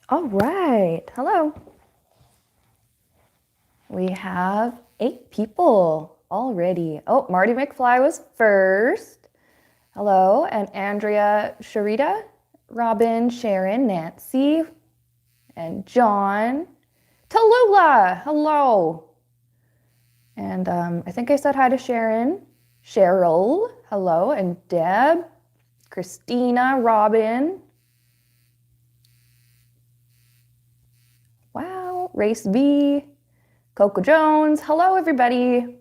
All right. Hello. We have 8 people already. Oh, Marty McFly was first. Hello. And Andrea Sharita, Robin, Sharon, Nancy, and John. Tallulah. Hello. And I think I said hi to Sharon. Cheryl. Hello. And Deb. Christina. Robin. Wow. Race V. Coco Jones. Hello, everybody.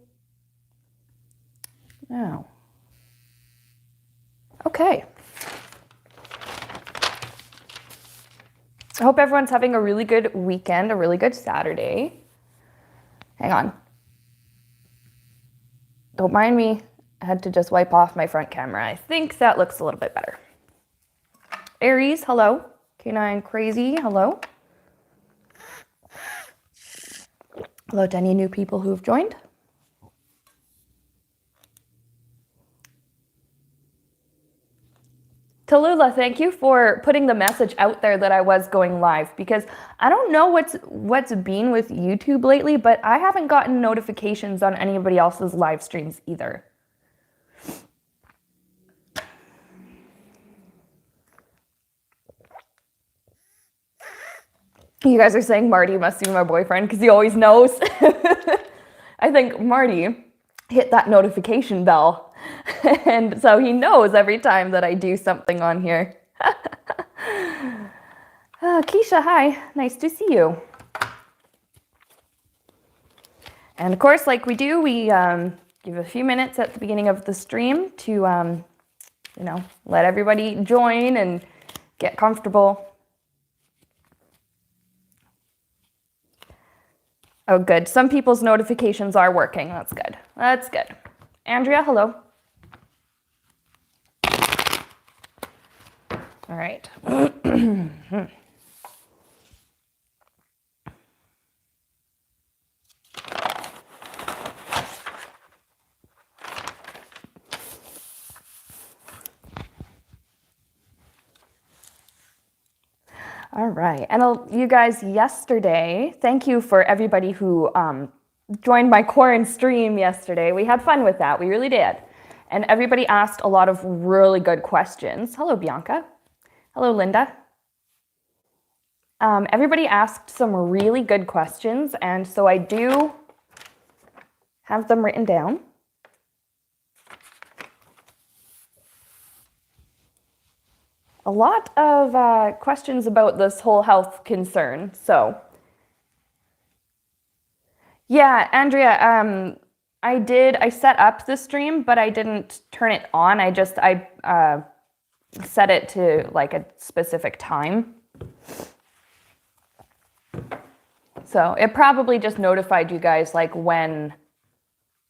Now. Okay. I hope everyone's having a really good weekend, a really good Saturday. Hang on. Don't mind me. I had to just wipe off my front camera. I think that looks a little bit better. Aries, hello. K9 Crazy, hello. Hello to any new people who have joined. Tallulah, thank you for putting the message out there that I was going live, because I don't know what's been with YouTube lately, but I haven't gotten notifications on anybody else's live streams either. You guys are saying Marty must be my boyfriend because he always knows. I think Marty hit that notification bell. And so he knows every time that I do something on here. Keisha, hi. Nice to see you. And of course, like we do, we give a few minutes at the beginning of the stream to, let everybody join and get comfortable. Oh, good. Some people's notifications are working. That's good. That's good. Andrea, hello. All right. All right. And you guys, yesterday, thank you for everybody who joined my Quarren stream yesterday. We had fun with that. We really did. And everybody asked a lot of really good questions. Hello, Bianca. Hello, Linda. Everybody asked some really good questions, and so I do have them written down. A lot of questions about this whole health concern. So, yeah, Andrea, I set up the stream, but I didn't turn it on. I set it to like a specific time. So it probably just notified you guys like when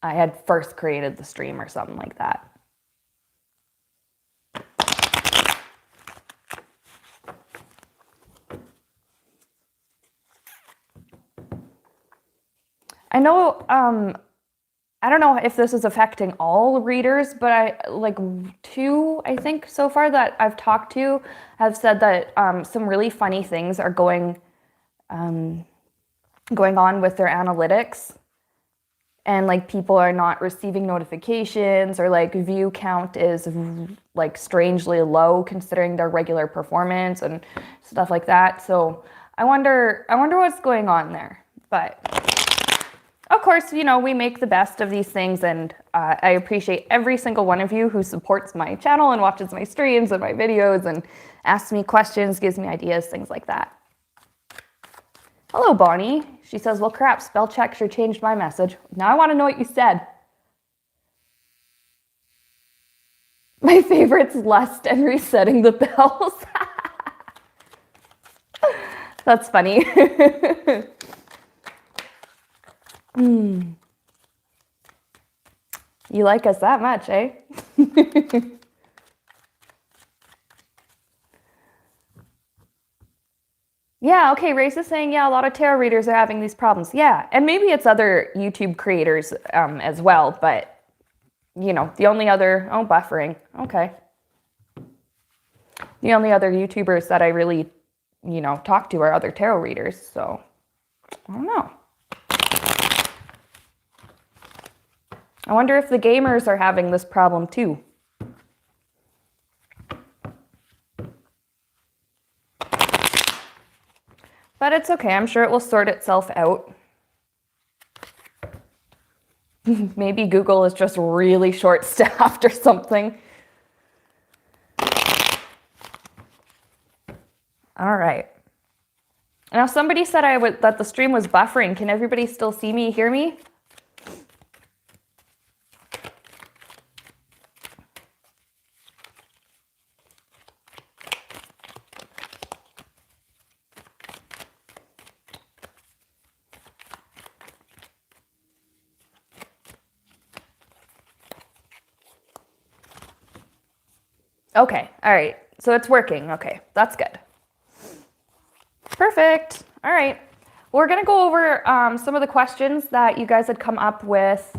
I had first created the stream or something like that. I know, I don't know if this is affecting all readers, but two, I think so far that I've talked to have said that some really funny things are going on with their analytics, and like people are not receiving notifications, or like view count is like strangely low considering their regular performance and stuff like that. So I wonder what's going on there. But of course, we make the best of these things, and I appreciate every single one of you who supports my channel and watches my streams and my videos and asks me questions, gives me ideas, things like that. Hello, Bonnie. She says, well, crap, spell check sure changed my message. Now I want to know what you said. My favorite's lust and resetting the bells. That's funny. You like us that much, eh? Yeah, okay, Race is saying, yeah, a lot of tarot readers are having these problems. Yeah, and maybe it's other YouTube creators as well, but, the only other, buffering, okay. The only other YouTubers that I really, talk to our other tarot readers. So I don't know. I wonder if the gamers are having this problem too. But it's okay. I'm sure it will sort itself out. Maybe Google is just really short-staffed or something. All right. Now somebody said that the stream was buffering. Can everybody still see me, hear me? Okay, all right. So it's working. Okay, that's good. Perfect. All right. We're going to go over some of the questions that you guys had come up with.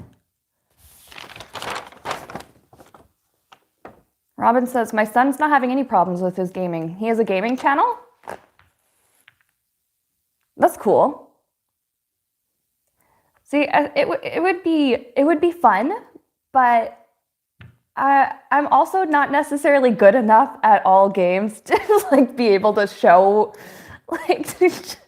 Robin says, my son's not having any problems with his gaming. He has a gaming channel? That's cool. See, it would be fun, but I'm also not necessarily good enough at all games to be able to show if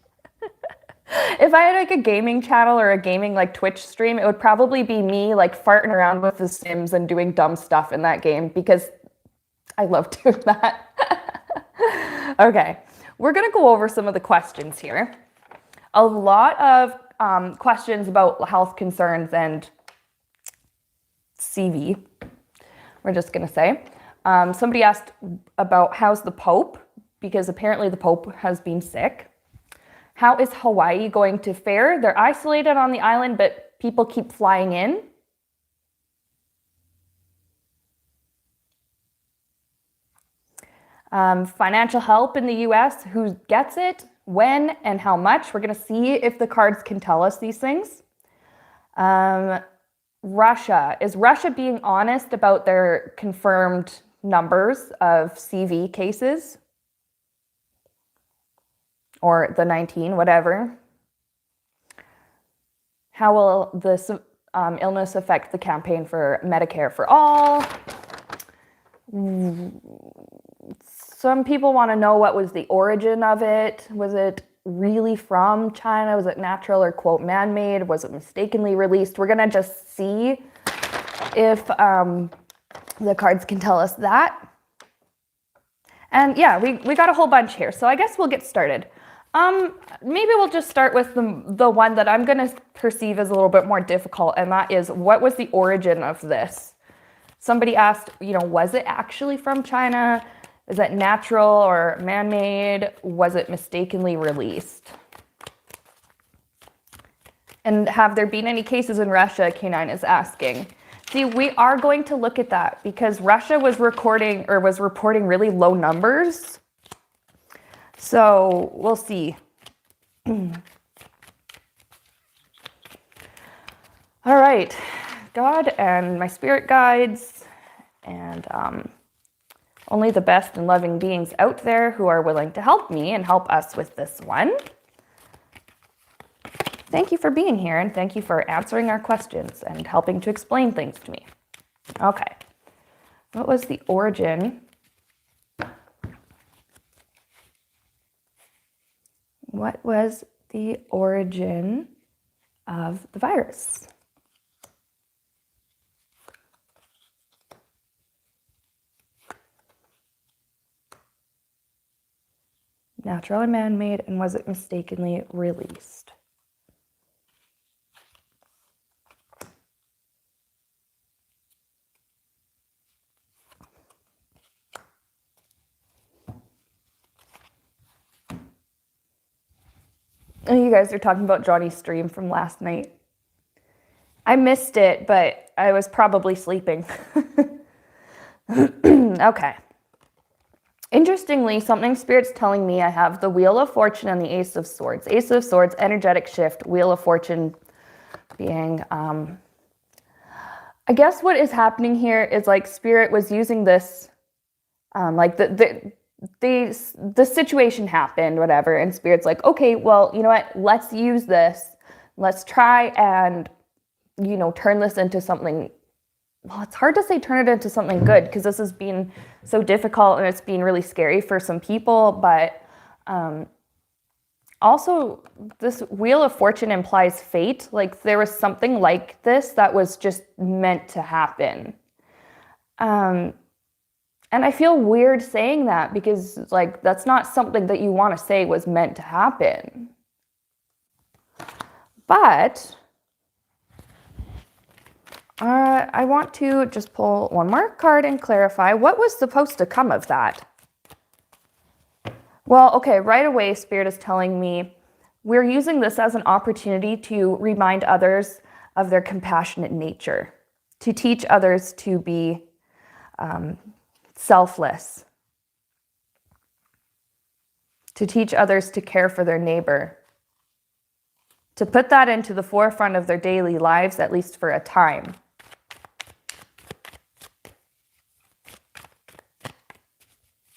I had a gaming channel or a gaming Twitch stream, it would probably be me farting around with The Sims and doing dumb stuff in that game because I love doing that. Okay, we're gonna go over some of the questions here. A lot of questions about health concerns and CV. We're just going to say. Somebody asked about how's the Pope, because apparently the Pope has been sick. How is Hawaii going to fare? They're isolated on the island, but people keep flying in. Financial help in the US, who gets it, when, and how much. We're going to see if the cards can tell us these things. Russia. Is Russia being honest about their confirmed numbers of CV cases? Or the 19, whatever. How will this illness affect the campaign for Medicare for All? Some people want to know what was the origin of it. Was it really from China? Was it natural or, quote, man-made? Was it mistakenly released? We're going to just see if the cards can tell us that. And yeah, we got a whole bunch here. So I guess we'll get started. Maybe we'll just start with the one that I'm going to perceive as a little bit more difficult, and that is, what was the origin of this? Somebody asked, was it actually from China? Is it natural or man-made? Was it mistakenly released? And have there been any cases in Russia, K9 is asking. See, we are going to look at that because Russia was reporting really low numbers. So we'll see. All right, God and my spirit guides and only the best and loving beings out there who are willing to help me and help us with this one. Thank you for being here, and thank you for answering our questions and helping to explain things to me. Okay. What was the origin? What was the origin of the virus? Natural or man-made, and was it mistakenly released? And you guys are talking about Johnny's stream from last night. I missed it, but I was probably sleeping. Okay. Interestingly, something Spirit's telling me I have the Wheel of Fortune and the Ace of Swords. Ace of Swords, energetic shift, Wheel of Fortune being, I guess what is happening here is Spirit was using this, the situation happened, whatever, and Spirit's like, okay, well, you know what? Let's use this. Let's try and, turn this into something. Well, it's hard to say turn it into something good because this has been so difficult and it's been really scary for some people. But also, this Wheel of Fortune implies fate. Like there was something like this that was just meant to happen. And I feel weird saying that because like that's not something that you want to say was meant to happen. But I want to just pull one more card and clarify what was supposed to come of that. Well, okay, right away, Spirit is telling me we're using this as an opportunity to remind others of their compassionate nature, to teach others to be selfless, to teach others to care for their neighbor, to put that into the forefront of their daily lives, at least for a time.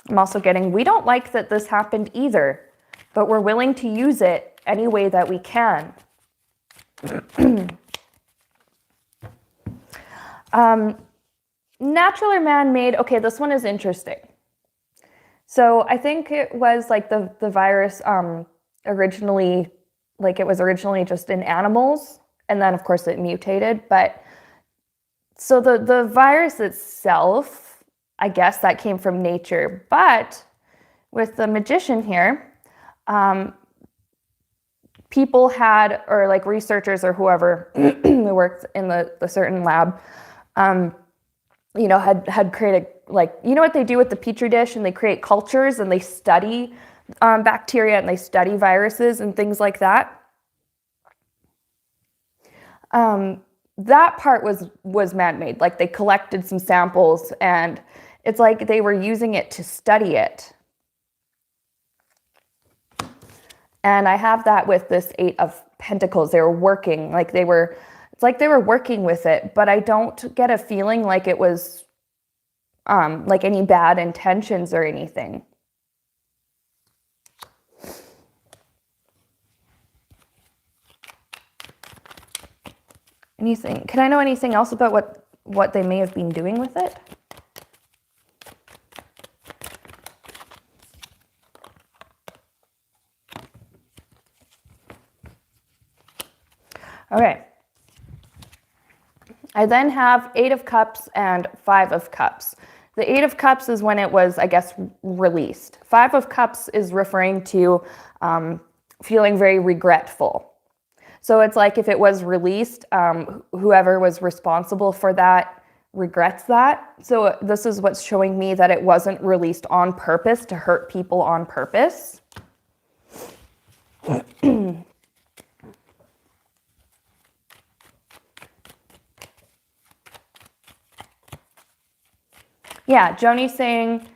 I'm also getting, we don't like that this happened either, but we're willing to use it any way that we can. Natural or man-made, okay, this one is interesting. So I think it was like the virus originally, like it was originally just in animals, and then of course it mutated. But so the virus itself, I guess that came from nature. But with the magician here, people had, or like researchers or whoever who worked in the certain lab, had created, like, you know what they do with the petri dish, and they create cultures and they study bacteria and they study viruses and things like that. That part was man-made. Like they collected some samples and it's like they were using it to study it. And I have that with this 8 of Pentacles. They were working, it's like they were working with it, but I don't get a feeling like it was like any bad intentions or anything. Anything? Can I know anything else about what they may have been doing with it? Okay. I then have 8 of Cups and 5 of Cups. The 8 of Cups is when it was, I guess, released. 5 of Cups is referring to feeling very regretful. So it's like if it was released, whoever was responsible for that regrets that. So this is what's showing me that it wasn't released on purpose to hurt people on purpose. Yeah, Joni's saying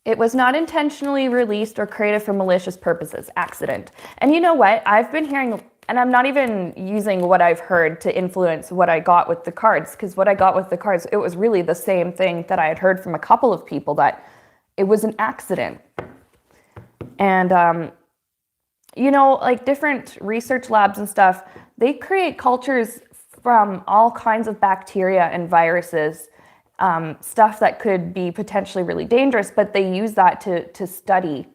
it was not intentionally released or created for malicious purposes, accident. And you know what? I've been hearing, and I'm not even using what I've heard to influence what I got with the cards, because what I got with the cards, it was really the same thing that I had heard from a couple of people, that it was an accident. And, like different research labs and stuff, they create cultures from all kinds of bacteria and viruses, stuff that could be potentially really dangerous, but they use that to study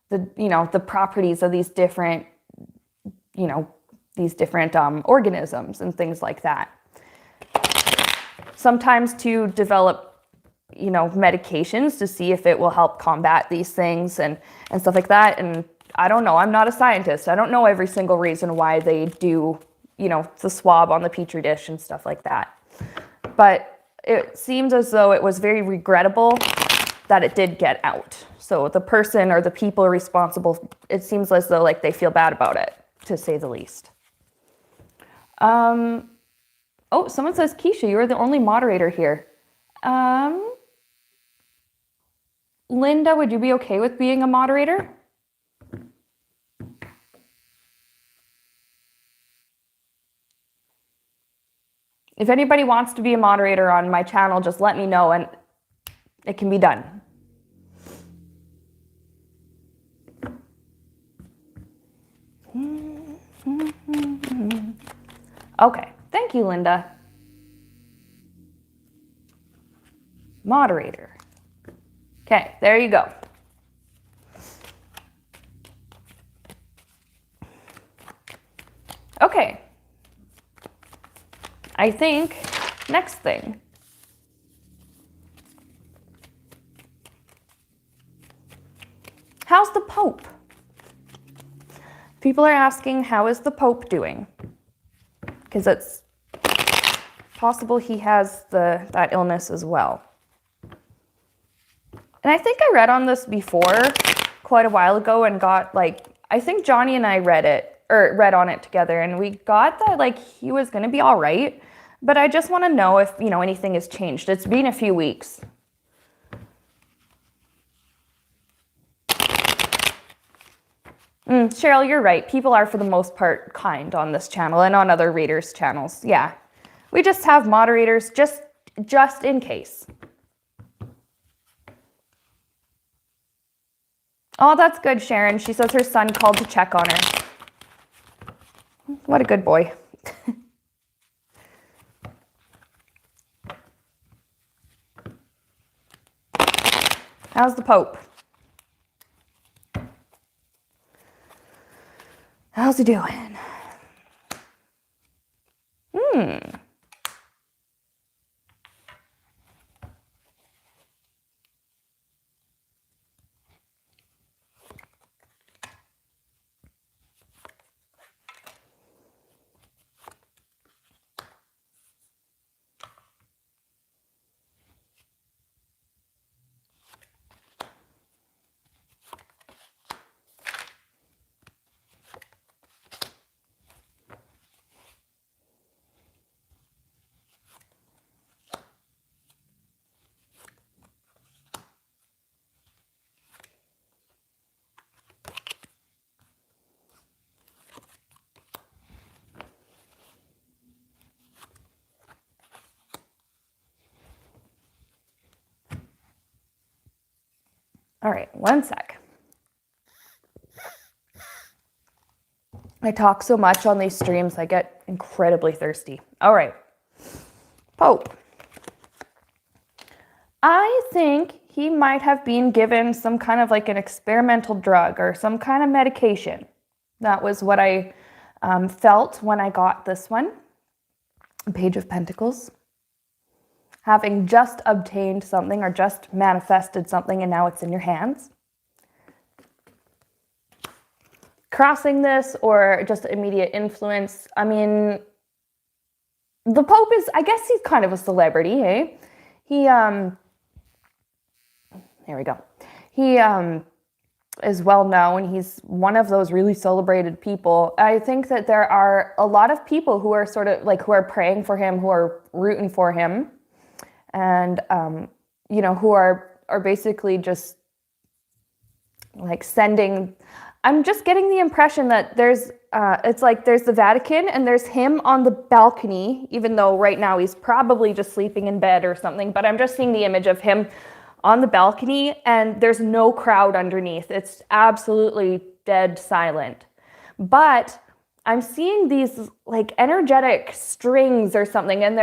the properties of these different, organisms and things like that. Sometimes to develop, medications to see if it will help combat these things and stuff like that. And I don't know, I'm not a scientist. I don't know every single reason why they do, the swab on the petri dish and stuff like that. But it seems as though it was very regrettable that it did get out. So the person or the people responsible, it seems as though like they feel bad about it, to say the least. Oh, someone says, Keisha, you're the only moderator here. Linda, would you be okay with being a moderator? If anybody wants to be a moderator on my channel, just let me know and it can be done. Okay, thank you, Linda. Moderator. Okay, there you go. Okay. I think next thing. How's the Pope? People are asking, how is the Pope doing? Because it's possible he has that illness as well. And I think I read on this before quite a while ago and got I think Johnny and I read on it together, and we got that he was going to be all right. But I just want to know if, anything has changed. It's been a few weeks. Cheryl, you're right. People are, for the most part, kind on this channel and on other readers' channels. Yeah. We just have moderators just in case. Oh, that's good, Sharon. She says her son called to check on her. What a good boy. How's the Pope? How's he doing? All right, one sec. I talk so much on these streams, I get incredibly thirsty. All right, Pope. I think he might have been given some kind of an experimental drug or some kind of medication. That was what I felt when I got this one. Page of Pentacles. Having just obtained something or just manifested something and now it's in your hands. Crossing this or just immediate influence. I mean, the Pope is, I guess he's kind of a celebrity, hey? There we go. He is well known. He's one of those really celebrated people. I think that there are a lot of people who are sort of who are praying for him, who are rooting for him. And, who are basically just sending, I'm just getting the impression that there's the Vatican and there's him on the balcony, even though right now he's probably just sleeping in bed or something, but I'm just seeing the image of him on the balcony and there's no crowd underneath. It's absolutely dead silent. But I'm seeing these energetic strings or something, and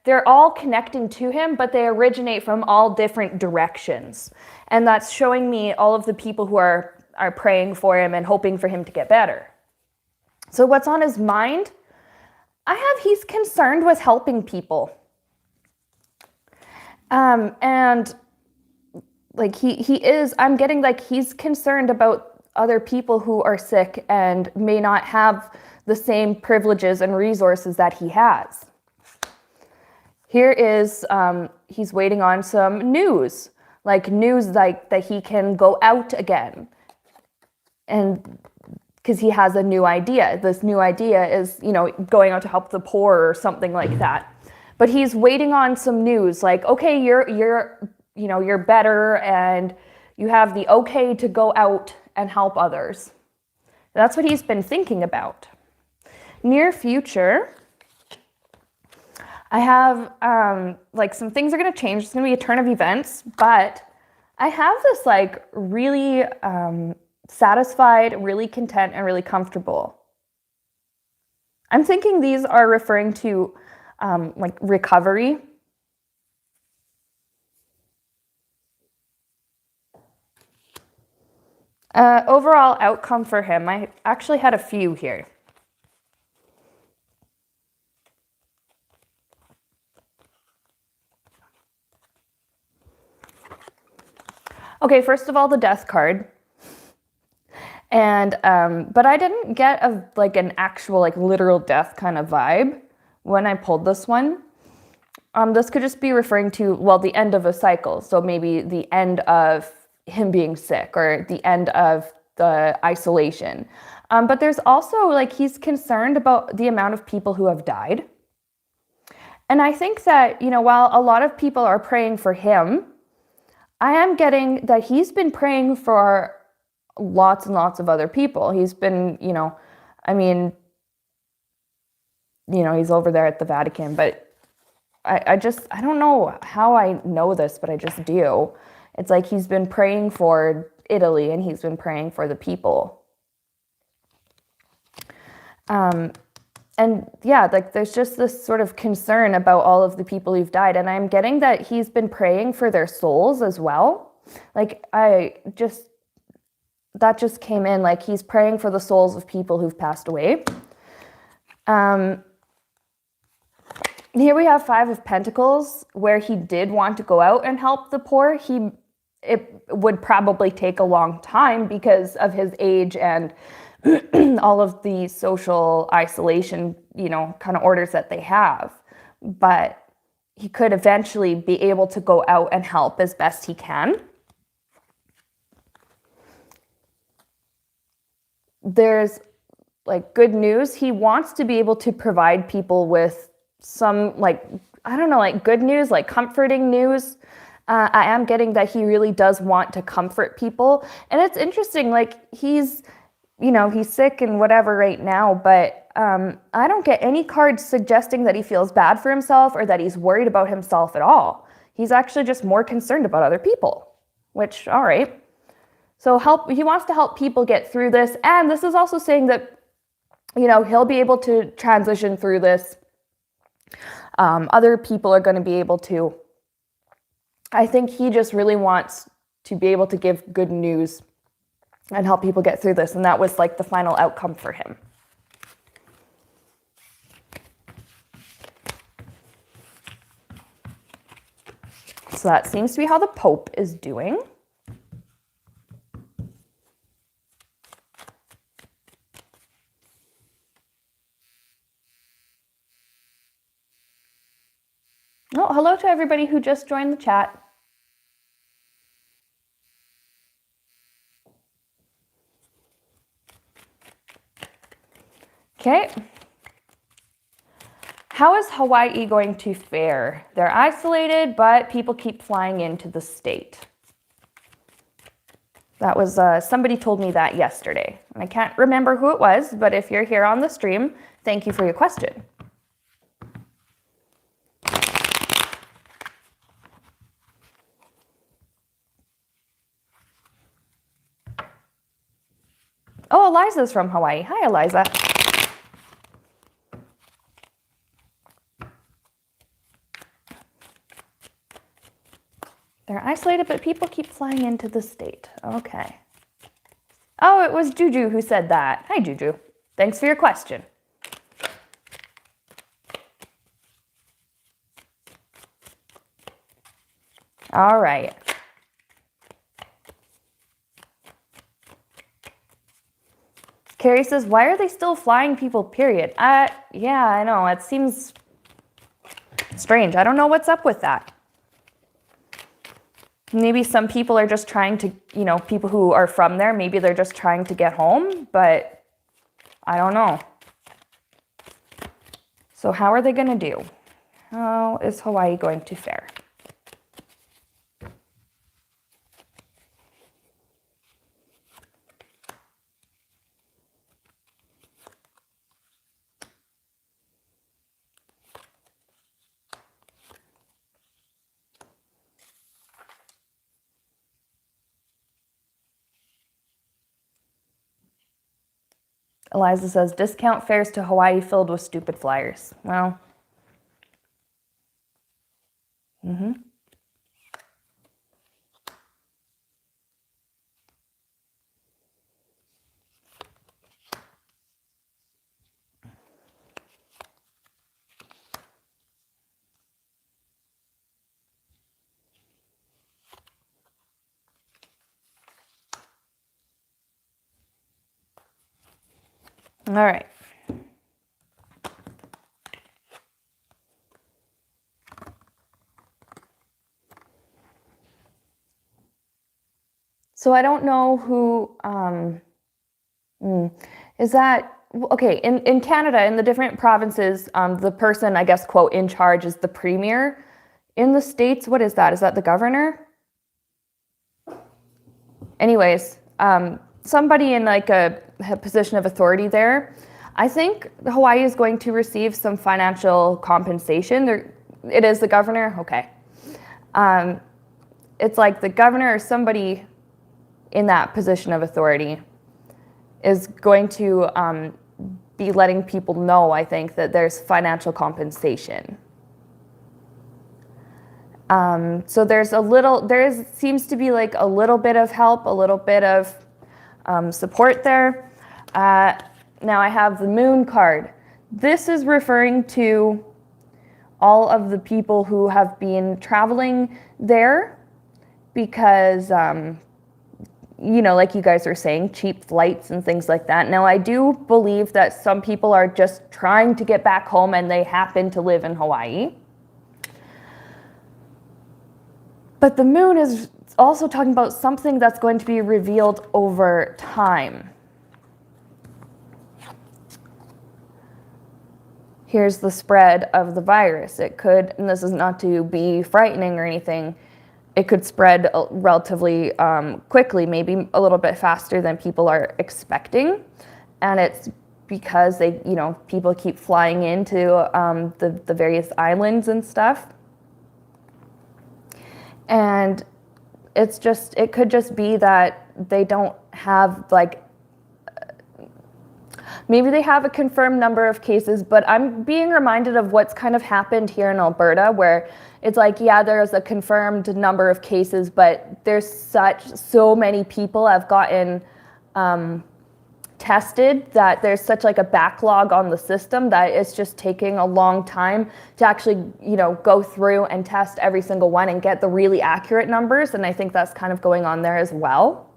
they're all connecting to him, but they originate from all different directions. And that's showing me all of the people who are praying for him and hoping for him to get better. So what's on his mind? He's concerned with helping people. And he is, I'm getting he's concerned about other people who are sick and may not have the same privileges and resources that he has. Here is, he's waiting on some news, that he can go out again. And because he has a new idea. This new idea is, going out to help the poor or something like that. But he's waiting on some news, okay, you're better and you have the okay to go out and help others. That's what he's been thinking about. Near future, I have, some things are going to change. It's going to be a turn of events, but I have this, really satisfied, really content, and really comfortable. I'm thinking these are referring to like recovery. Overall outcome for him, I actually had a few here. Okay, first of all, the death card. And but I didn't get like an actual like literal death kind of vibe when I pulled this one. This could just be referring to, well, the end of a cycle. So maybe the end of him being sick or the end of the isolation. But there's also like he's concerned about the amount of people who have died. And I think that, while a lot of people are praying for him, I am getting that he's been praying for lots and lots of other people. He's been, he's over there at the Vatican, but I don't know how I know this, but I just do. It's like he's been praying for Italy and he's been praying for the people. And yeah, like there's just this sort of concern about all of the people who've died. And I'm getting that he's been praying for their souls as well. Like that just came in, like he's praying for the souls of people who've passed away. Here we have 5 of Pentacles, where he did want to go out and help the poor. It would probably take a long time because of his age and all of the social isolation, kind of orders that they have. But he could eventually be able to go out and help as best he can. There's like good news. He wants to be able to provide people with some good news, like comforting news. I am getting that he really does want to comfort people. And it's interesting, like he's sick and whatever right now, but I don't get any cards suggesting that he feels bad for himself or that he's worried about himself at all. He's actually just more concerned about other people, which, all right. So he wants to help people get through this. And this is also saying that, he'll be able to transition through this. Other people are going to be able to. I think he just really wants to be able to give good news and help people get through this. And that was like the final outcome for him. So that seems to be how the Pope is doing. Oh, hello to everybody who just joined the chat. Okay. How is Hawaii going to fare? They're isolated, but people keep flying into the state. That was, somebody told me that yesterday. And I can't remember who it was, but if you're here on the stream, thank you for your question. Oh, Eliza's from Hawaii. Hi, Eliza. They're isolated, but people keep flying into the state. Okay. Oh, it was Juju who said that. Hi, Juju. Thanks for your question. All right. Carrie says, why are they still flying people, period? Yeah, I know. It seems strange. I don't know what's up with that. Maybe some people are just trying to, people who are from there, maybe they're just trying to get home, but I don't know. So how are they going to do? How is Hawaii going to fare? Eliza says, discount fares to Hawaii filled with stupid flyers. Well, all right. So I don't know who, is that, okay, in Canada, in the different provinces, the person, I guess, quote, in charge is the premier. In the States, what is that? Is that the governor? Anyways, somebody in like a position of authority there. I think Hawaii is going to receive some financial compensation. It is the governor? Okay. It's like the governor or somebody in that position of authority is going to be letting people know, I think, that there's financial compensation. So there seems to be like a little bit of help, a little bit of support there. Now I have the moon card. This is referring to all of the people who have been traveling there because, like you guys are saying, cheap flights and things like that. Now I do believe that some people are just trying to get back home and they happen to live in Hawaii. But the moon is also talking about something that's going to be revealed over time. Here's the spread of the virus. It could, and this is not to be frightening or anything, it could spread relatively quickly, maybe a little bit faster than people are expecting. And it's because people keep flying into the various islands and stuff. And it could just be that they don't have maybe they have a confirmed number of cases, but I'm being reminded of what's kind of happened here in Alberta, where it's like, yeah, there's a confirmed number of cases, but there's so many people have gotten tested that there's such like a backlog on the system that it's just taking a long time to actually, go through and test every single one and get the really accurate numbers. And I think that's kind of going on there as well.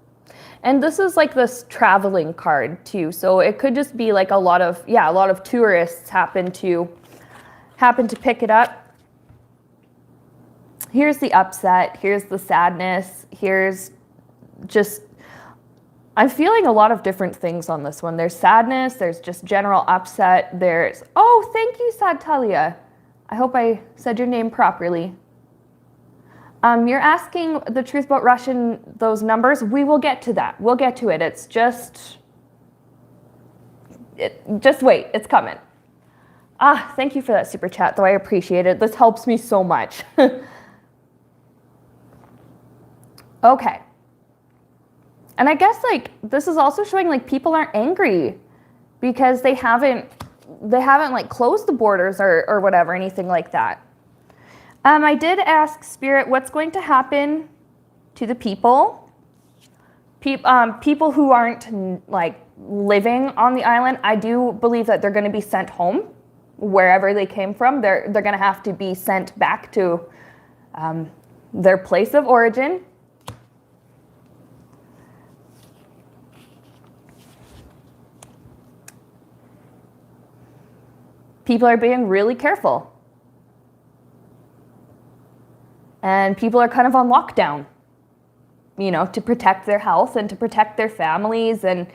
And this is like this traveling card too. So it could just be like a lot of tourists happen to pick it up. Here's the upset, here's the sadness, here's just, I'm feeling a lot of different things on this one. There's sadness, there's just general upset, oh, thank you, Sadtalia. I hope I said your name properly. You're asking the truth about Russian, those numbers. We will get to that. We'll get to it. It's just wait, it's coming. Thank you for that super chat, though. I appreciate it. This helps me so much. Okay. And I guess this is also showing people aren't angry because they haven't closed the borders or whatever, anything like that. I did ask Spirit what's going to happen to the people who aren't living on the island. I do believe that they're going to be sent home wherever they came from. They're going to have to be sent back to their place of origin. People are being really careful. And people are kind of on lockdown, to protect their health and to protect their families and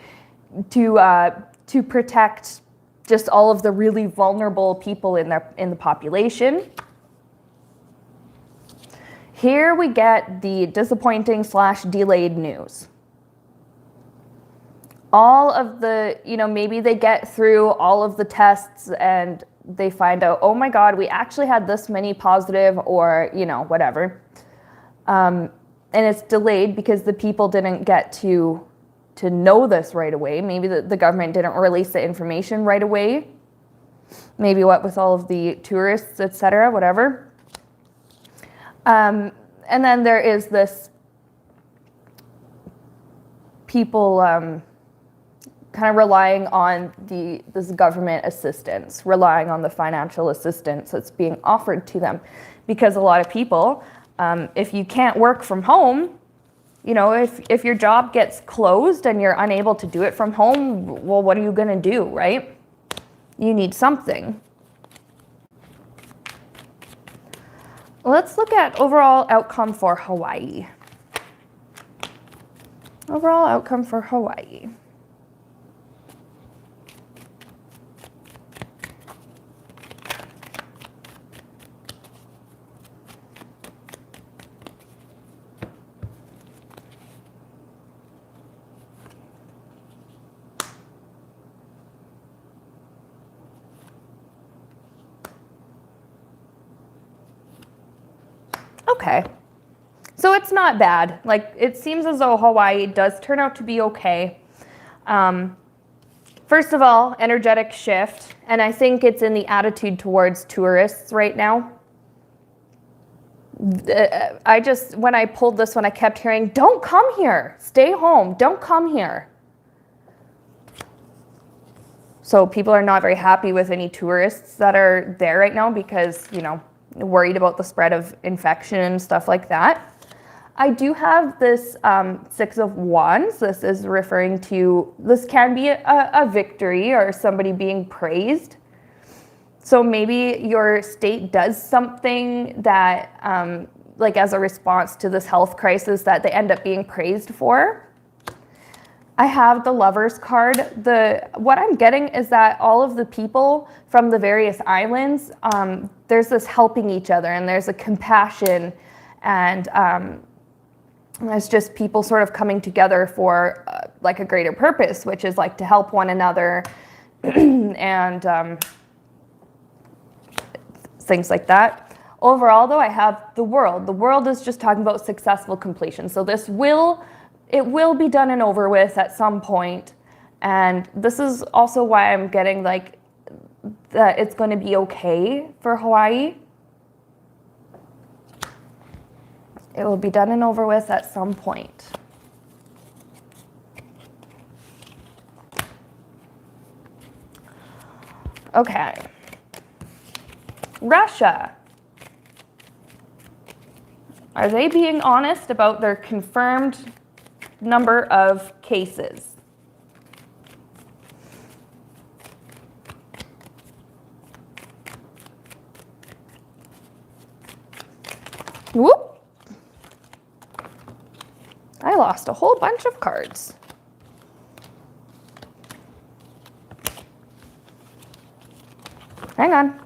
to protect just all of the really vulnerable people in the population. Here we get the disappointing / delayed news. All of the, maybe they get through all of the tests and they find out, oh my God, we actually had this many positive or, whatever. And it's delayed because the people didn't get to to know this right away. Maybe the government didn't release the information right away. Maybe what with all of the tourists, etc., whatever. And then there is this people kind of relying on this government assistance, relying on the financial assistance that's being offered to them. Because a lot of people, if you can't work from home, you know, if your job gets closed and you're unable to do it from home, well, what are you going to do, right? You need something. Let's look at overall outcome for Hawaii. Overall outcome for Hawaii. Okay, so it's not bad. Like, it seems as though Hawaii does turn out to be okay. First of all, energetic shift, and I think it's in the attitude towards tourists right now. When I pulled this one, I kept hearing, don't come here, stay home, don't come here. So people are not very happy with any tourists that are there right now because, you know, worried about the spread of infection and stuff like that. I do have this Six of Wands. This is referring to, this can be a victory or somebody being praised. So maybe your state does something that, like as a response to this health crisis, that they end up being praised for. I have the Lovers card. What I'm getting is that all of the people from the various islands, there's this helping each other, and there's a compassion, and it's just people sort of coming together for like a greater purpose, which is like to help one another and things like that. Overall, though, I have the World. The World is just talking about successful completion. So it will be done and over with at some point. And this is also why I'm getting like that it's going to be okay for Hawaii. It will be done and over with at some point. Okay. Russia. Are they being honest about their confirmed number of cases? Whoop! I lost a whole bunch of cards. Hang on.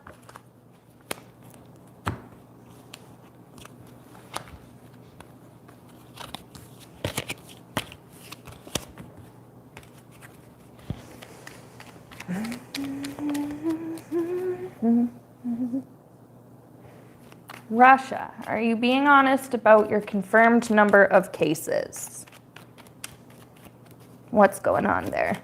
Russia, are you being honest about your confirmed number of cases? What's going on there?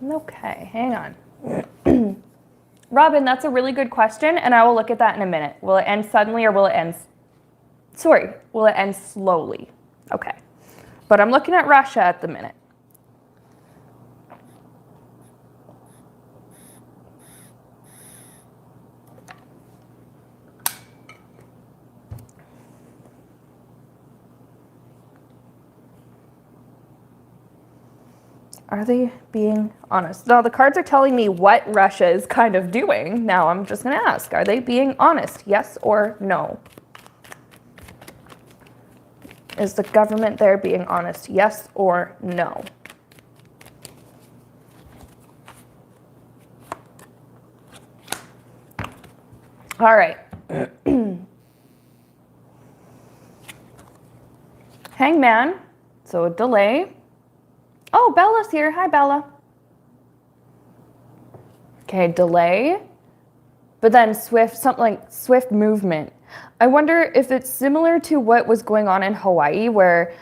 Okay, hang on. Robin, that's a really good question, and I will look at that in a minute. Will it end suddenly or will it end... will it end slowly? Okay. But I'm looking at Russia at the minute. Are they being honest? Now, the cards are telling me what Russia is kind of doing. Now, I'm just going to ask, are they being honest? Yes or no? Is the government there being honest? Yes or no? All right. Hangman. So a delay. Oh, Bella's here. Hi, Bella. Okay, delay. But then swift, something like swift movement. I wonder if it's similar to what was going on in Hawaii where,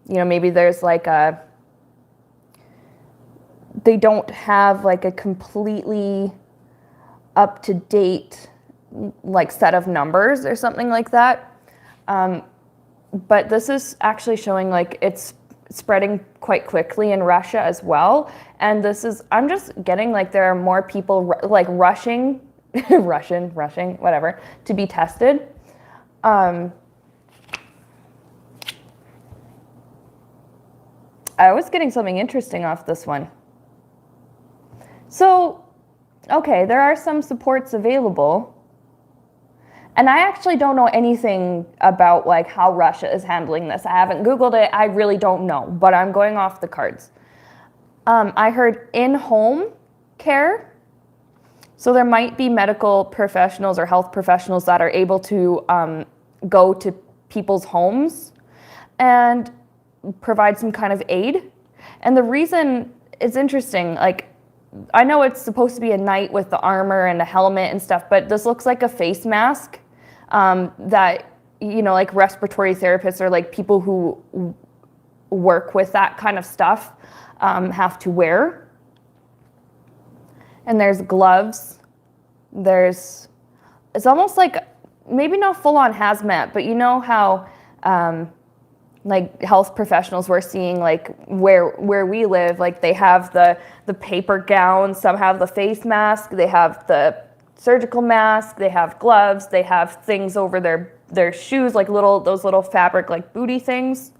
maybe there's like they don't have like a completely up-to-date like set of numbers or something like that. But this is actually showing like it's spreading quite quickly in Russia as well. And I'm just getting like there are more people like rushing, whatever, to be tested. I was getting something interesting off this one. So, okay, there are some supports available. And I actually don't know anything about like how Russia is handling this. I haven't Googled it. I really don't know, but I'm going off the cards. I heard in-home care. So there might be medical professionals or health professionals that are able to go to people's homes and provide some kind of aid. And the reason it's interesting, like, I know it's supposed to be a knight with the armor and a helmet and stuff, but this looks like a face mask that, like respiratory therapists or like people who work with that kind of stuff have to wear. And there's gloves. It's almost like, maybe not full on hazmat, but you know how like health professionals we're seeing, like where we live, like they have the paper gowns, some have the face mask, they have the surgical mask, they have gloves, they have things over their shoes, like those little fabric like booty things.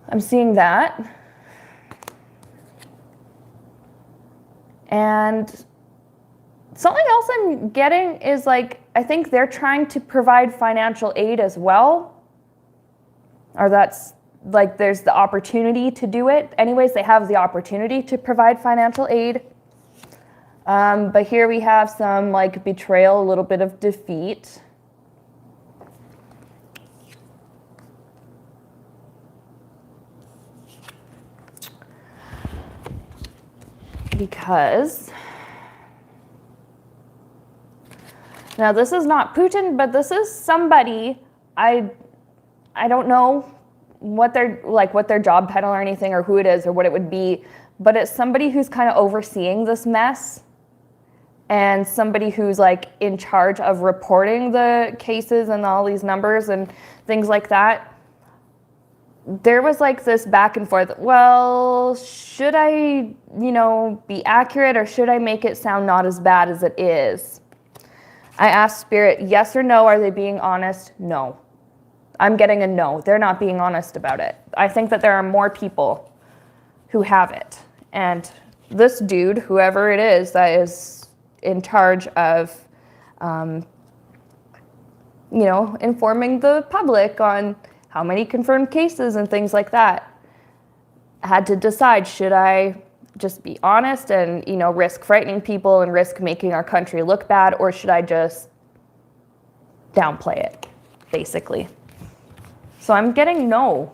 I'm seeing that. And something else I'm getting is like, I think they're trying to provide financial aid as well. Or that's like there's the opportunity to do it. Anyways, they have the opportunity to provide financial aid. But here we have some like betrayal, a little bit of defeat. Because now this is not Putin, but this is somebody, I don't know what their job title or anything or who it is or what it would be, but it's somebody who's kind of overseeing this mess and somebody who's like in charge of reporting the cases and all these numbers and things like that. There was like this back and forth. Well, should I, be accurate or should I make it sound not as bad as it is? I asked Spirit, yes or no, are they being honest? No. I'm getting a no. They're not being honest about it. I think that there are more people who have it. And this dude, whoever it is that is in charge of, informing the public on how many confirmed cases and things like that, had to decide, should I just be honest and, risk frightening people and risk making our country look bad, or should I just downplay it, basically? So I'm getting no,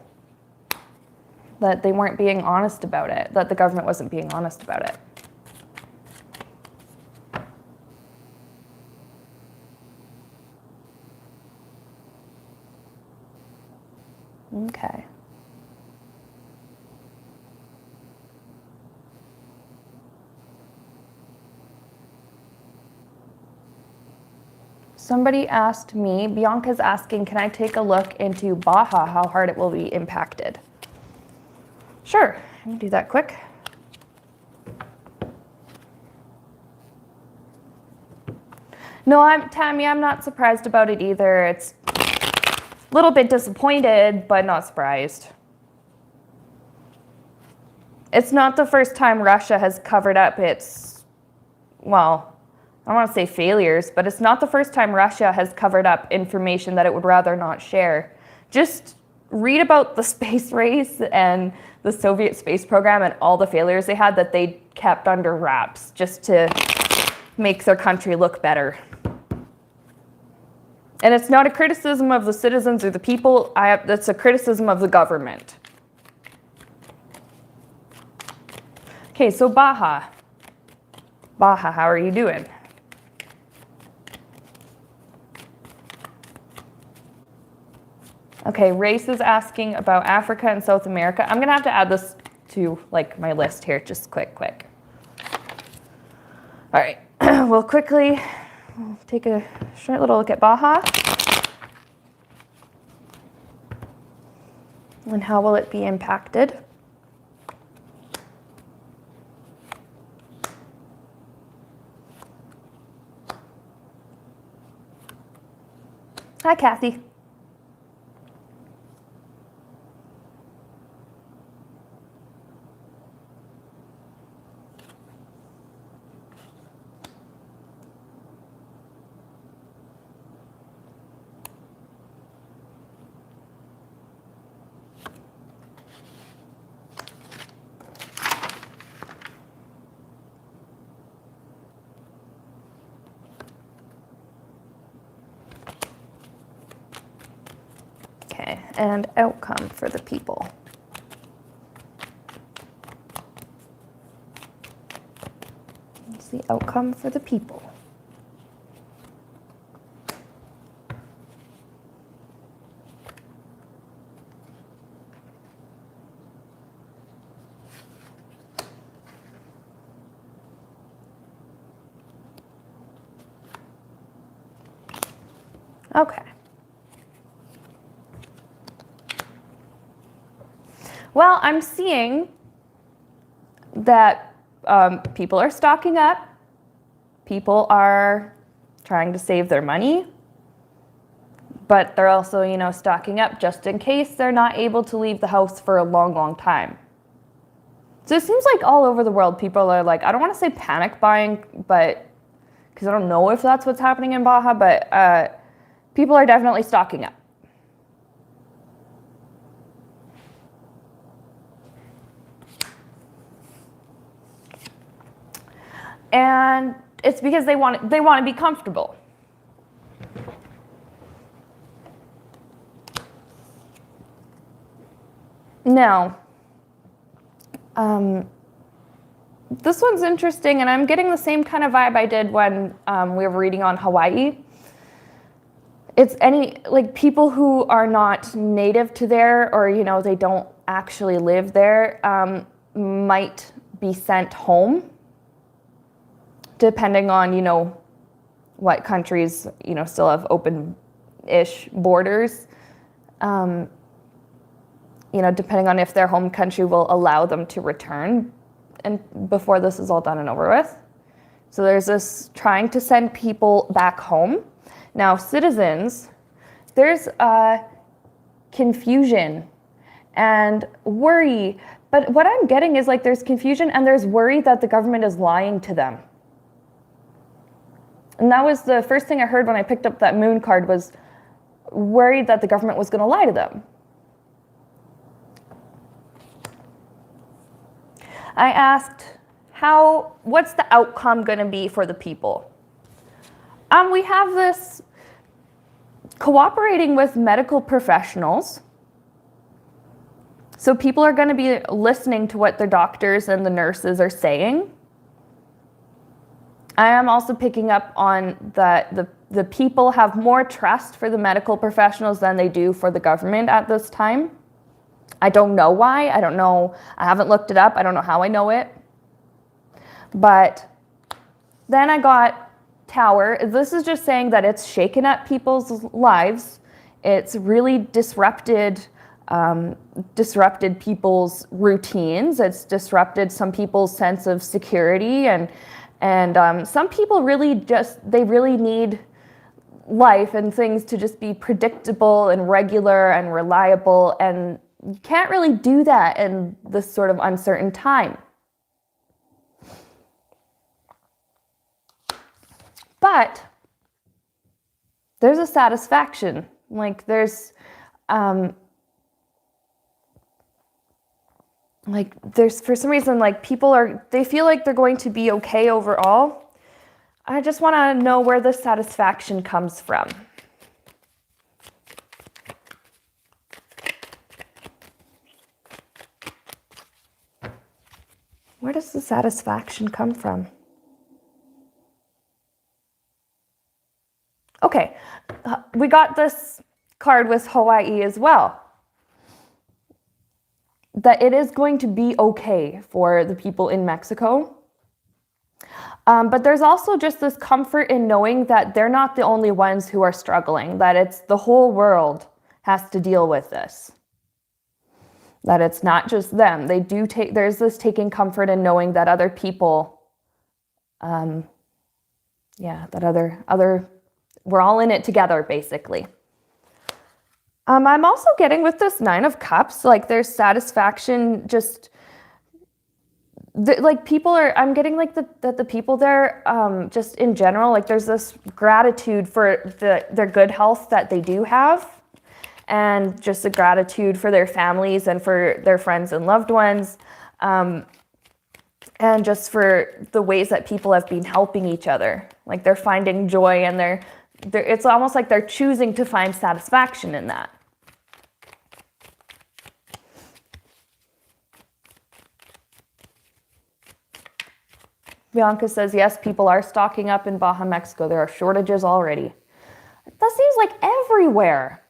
that they weren't being honest about it, that the government wasn't being honest about it. Okay. Somebody asked me, Bianca's asking, can I take a look into Baja, how hard it will be impacted? Sure, I'm gonna do that quick. No, Tammy, I'm not surprised about it either. It's a little bit disappointed, but not surprised. It's not the first time Russia has covered up its, well, I don't want to say failures, but it's not the first time Russia has covered up information that it would rather not share. Just read about the space race and the Soviet space program and all the failures they had that they kept under wraps just to make their country look better. And it's not a criticism of the citizens or the people, it's a criticism of the government. Okay, so Baja. Baja, how are you doing? Okay, Race is asking about Africa and South America. I'm gonna have to add this to like my list here, just quick. All right, we'll quickly take a short little look at Baja. And how will it be impacted? Hi, Kathy. Okay, and outcome for the people. What's the outcome for the people? Okay. Well, I'm seeing that people are stocking up. People are trying to save their money, but they're also, stocking up just in case they're not able to leave the house for a long time. So it seems like all over the world, people are like, I don't want to say panic buying, but because I don't know if that's what's happening in Baja, but people are definitely stocking up. And it's because they want to be comfortable. Now, this one's interesting, and I'm getting the same kind of vibe I did when we were reading on Hawaii. It's people who are not native to there, or they don't actually live there, might be sent home, depending on what countries still have open-ish borders. Depending on if their home country will allow them to return and before this is all done and over with. So there's this trying to send people back home. Now, citizens, there's confusion and worry. But what I'm getting is there's confusion and there's worry that the government is lying to them. And that was the first thing I heard when I picked up that moon card, was worried that the government was going to lie to them. I asked, what's the outcome going to be for the people? We have this cooperating with medical professionals. So people are going to be listening to what their doctors and the nurses are saying. I am also picking up on that the people have more trust for the medical professionals than they do for the government at this time. I don't know why. I don't know. I haven't looked it up. I don't know how I know it. But then I got Tower. This is just saying that it's shaken up people's lives. It's really disrupted people's routines. It's disrupted some people's sense of security, and some people really need life and things to just be predictable and regular and reliable, and you can't really do that in this sort of uncertain time. But there's a satisfaction. Like there's for some reason, like they feel like they're going to be okay overall. I just want to know where the satisfaction comes from. Where does the satisfaction come from? Okay, we got this card with Hawaii as well. That it is going to be okay for the people in Mexico. But there's also just this comfort in knowing that they're not the only ones who are struggling, that it's the whole world has to deal with this. That it's not just them. There's this taking comfort in knowing that other people, we're all in it together, basically. I'm also getting with this 9 of Cups, like there's satisfaction, just like I'm getting like the people there, just in general, like there's this gratitude for their good health that they do have, and just a gratitude for their families and for their friends and loved ones, and just for the ways that people have been helping each other. Like they're finding joy, and it's almost like they're choosing to find satisfaction in that. Bianca says, yes, people are stocking up in Baja, Mexico. There are shortages already. That seems like everywhere.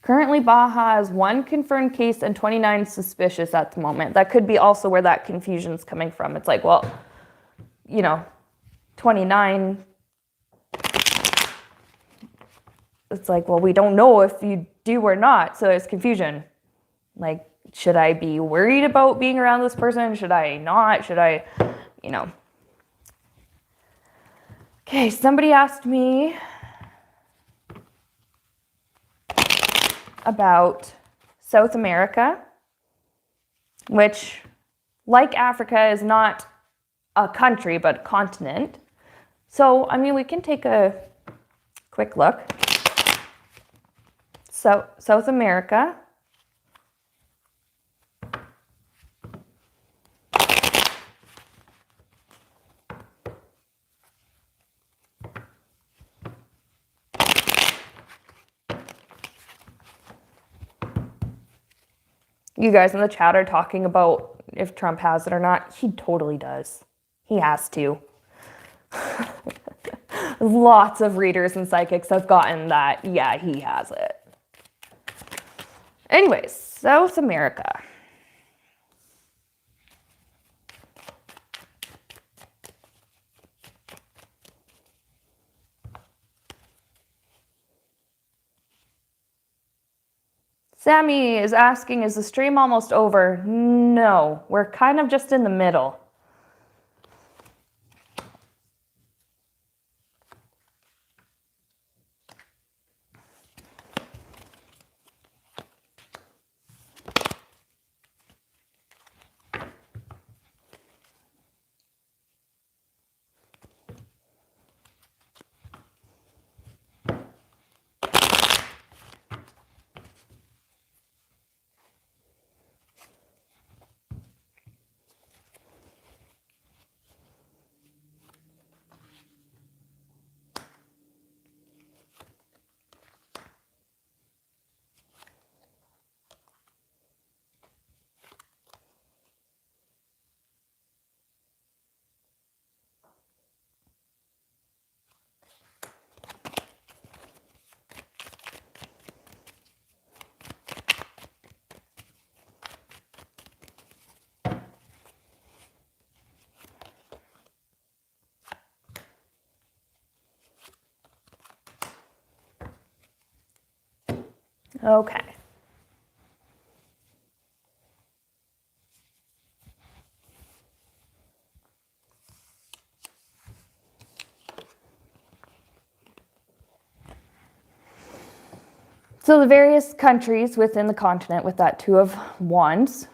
Currently, Baja has 1 confirmed case and 29 suspicious at the moment. That could be also where that confusion's coming from. It's like, well, 29. It's like, well, we don't know if you do or not, so it's confusion. Like, should I be worried about being around this person? Should I not? Should I, Okay, somebody asked me about South America, which, like Africa, is not a country, but a continent. So, we can take a quick look. So, South America. You guys in the chat are talking about if Trump has it or not. He totally does. He has to. Lots of readers and psychics have gotten that, yeah, he has it. Anyways, South America. Sammy is asking, is the stream almost over? No, we're kind of just in the middle. Okay. So the various countries within the continent with that Two of Wands,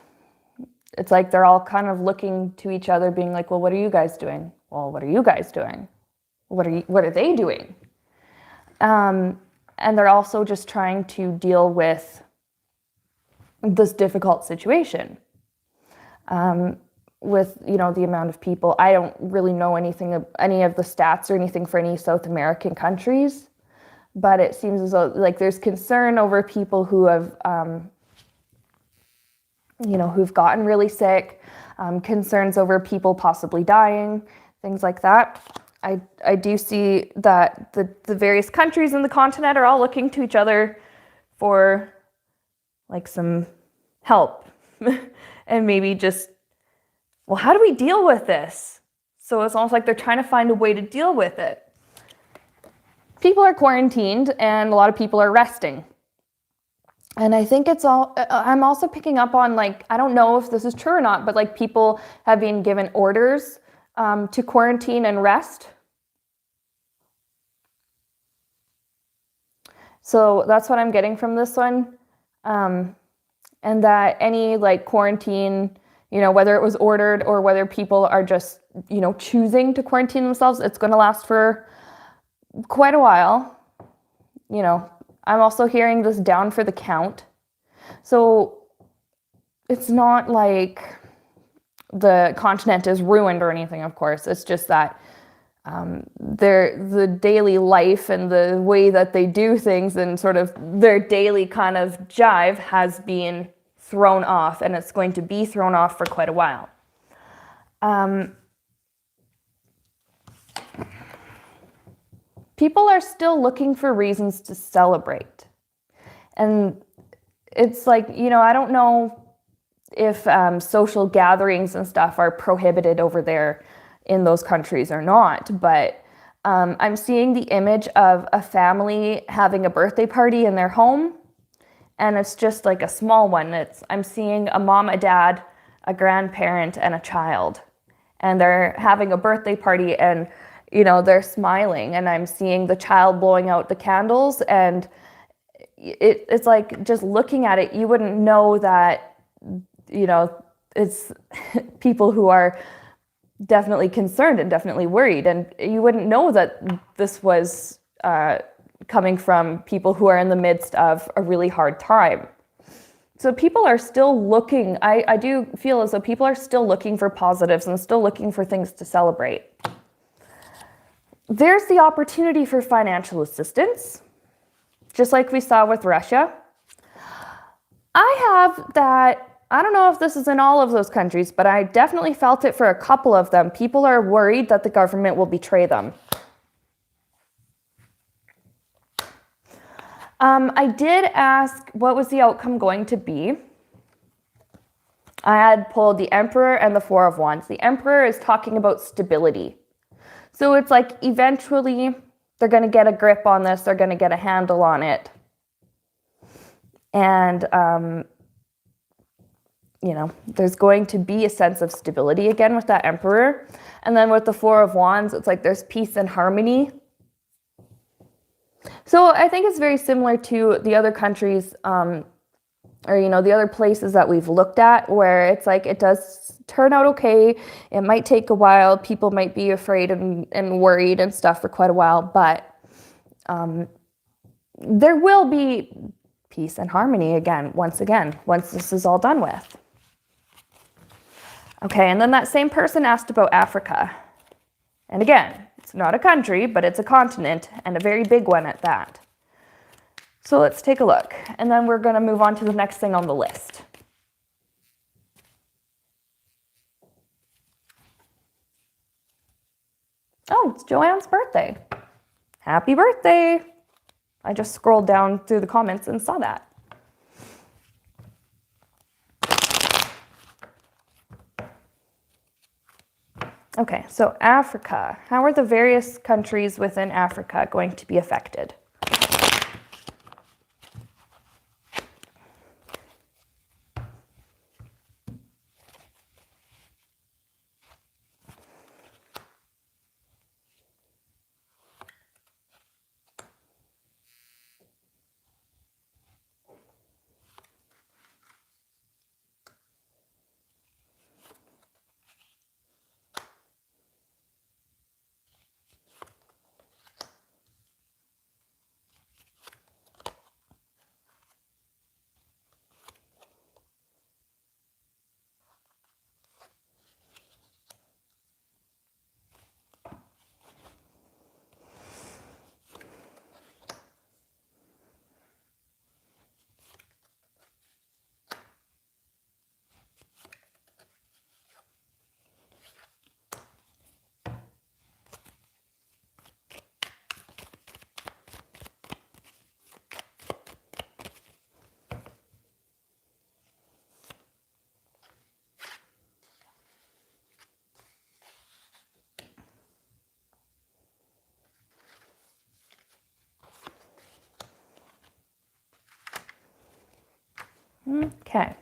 it's like they're all kind of looking to each other, being like, well, what are you guys doing? Well, what are you guys doing? What are they doing? And they're also just trying to deal with this difficult situation. With, you know, the amount of people. I don't really know any of the stats or anything for any South American countries, but it seems as though like there's concern over people who have, you know, who've gotten really sick, concerns over people possibly dying, things like that. I do see that the various countries in the continent are all looking to each other for like some help and maybe just, well, how do we deal with this? So it's almost like they're trying to find a way to deal with it. People are quarantined and a lot of people are resting. And I think I'm also picking up on, like, I don't know if this is true or not, but like people have been given orders to quarantine and rest. So that's what I'm getting from this one. And that any like quarantine, you know, whether it was ordered or whether people are just, you know, choosing to quarantine themselves, it's going to last for quite a while. You know, I'm also hearing this down for the count. So it's not like the continent is ruined or anything, of course. It's just that the daily life and the way that they do things and sort of their daily kind of jive has been thrown off, and it's going to be thrown off for quite a while. People are still looking for reasons to celebrate. And it's like, you know, I don't know if social gatherings and stuff are prohibited over there in those countries or not, but I'm seeing the image of a family having a birthday party in their home, and it's just like a small one. I'm seeing a mom, a dad, a grandparent, and a child, and they're having a birthday party, and you know, they're smiling, and I'm seeing the child blowing out the candles, and it's like, just looking at it, you wouldn't know that, you know, it's people who are definitely concerned and definitely worried, and you wouldn't know that this was coming from people who are in the midst of a really hard time. So people are still looking, I do feel as though people are still looking for positives and still looking for things to celebrate. There's the opportunity for financial assistance, just like we saw with Russia. I have that, I don't know if this is in all of those countries, but I definitely felt it for a couple of them. People are worried that the government will betray them. I did ask what was the outcome going to be. I had pulled the Emperor and the Four of Wands. The Emperor is talking about stability. So it's like eventually they're going to get a grip on this. They're going to get a handle on it. And, you know, there's going to be a sense of stability again with that Emperor. And then with the Four of Wands, it's like there's peace and harmony. So I think it's very similar to the other countries, or, you know, the other places that we've looked at, where it's like it does turn out okay. It might take a while. People might be afraid and worried and stuff for quite a while, but there will be peace and harmony once this is all done with. Okay, and then that same person asked about Africa. And again, it's not a country, but it's a continent, and a very big one at that. So let's take a look, and then we're going to move on to the next thing on the list. Oh, it's Joanne's birthday. Happy birthday! I just scrolled down through the comments and saw that. Okay, so Africa. How are the various countries within Africa going to be affected? Okay.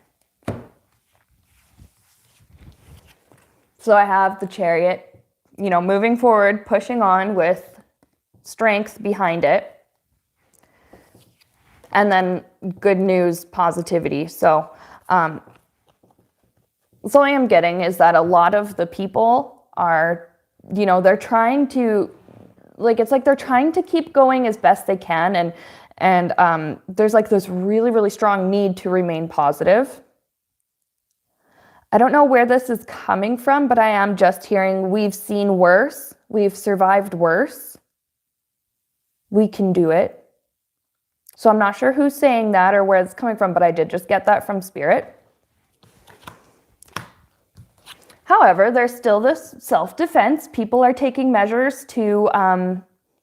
So I have the Chariot, moving forward, pushing on with strength behind it. And then good news, positivity. So I am getting is that a lot of the people are, they're trying to, it's like they're trying to keep going as best they can. And there's like this really, really strong need to remain positive. I don't know where this is coming from, but I am just hearing we've seen worse. We've survived worse. We can do it. So I'm not sure who's saying that or where it's coming from, but I did just get that from Spirit. However, there's still this self-defense. People are taking measures to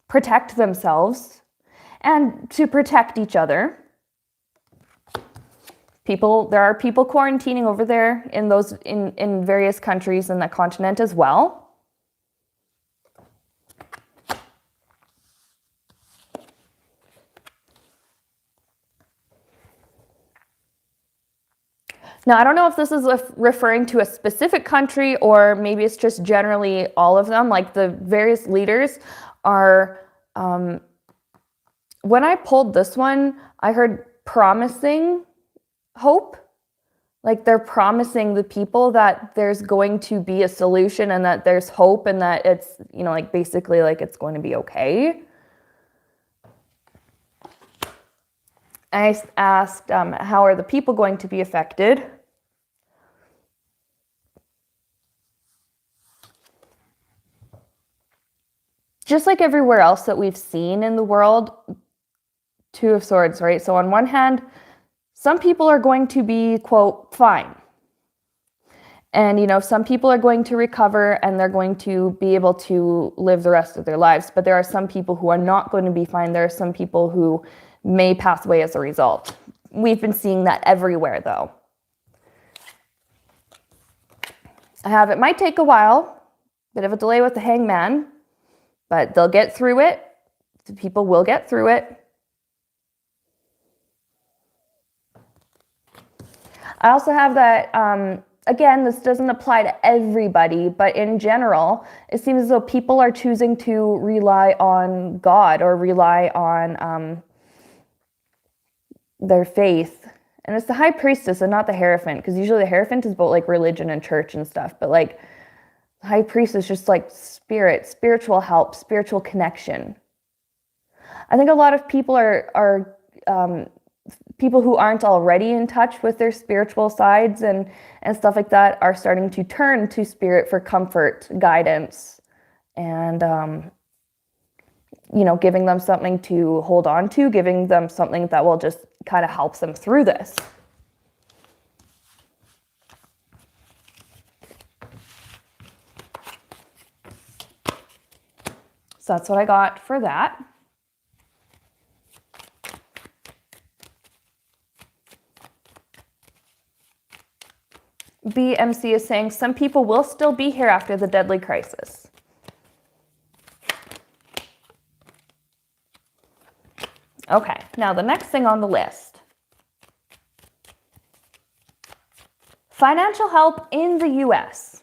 protect themselves and to protect each other. There are people quarantining over there in various countries in the continent as well. Now, I don't know if this is referring to a specific country or maybe it's just generally all of them. Like the various leaders are, when I pulled this one, I heard promising hope. Like they're promising the people that there's going to be a solution and that there's hope and that it's, basically like it's going to be okay. I asked, how are the people going to be affected? Just like everywhere else that we've seen in the world, Two of Swords, right? So on one hand, some people are going to be, quote, fine. And, some people are going to recover and they're going to be able to live the rest of their lives. But there are some people who are not going to be fine. There are some people who may pass away as a result. We've been seeing that everywhere, though. It might take a while, bit of a delay with the Hangman, but they'll get through it. The people will get through it. I also have that, again, this doesn't apply to everybody, but in general, it seems as though people are choosing to rely on God or rely on their faith. And it's the High Priestess and not the Hierophant, because usually the Hierophant is about like religion and church and stuff, but like the High Priestess is just like spiritual help, spiritual connection. I think a lot of people are people who aren't already in touch with their spiritual sides and stuff like that are starting to turn to Spirit for comfort, guidance, and giving them something to hold on to, giving them something that will just kind of help them through this. So that's what I got for that. BMC is saying some people will still be here after the deadly crisis. Okay, now the next thing on the list. Financial help in the US.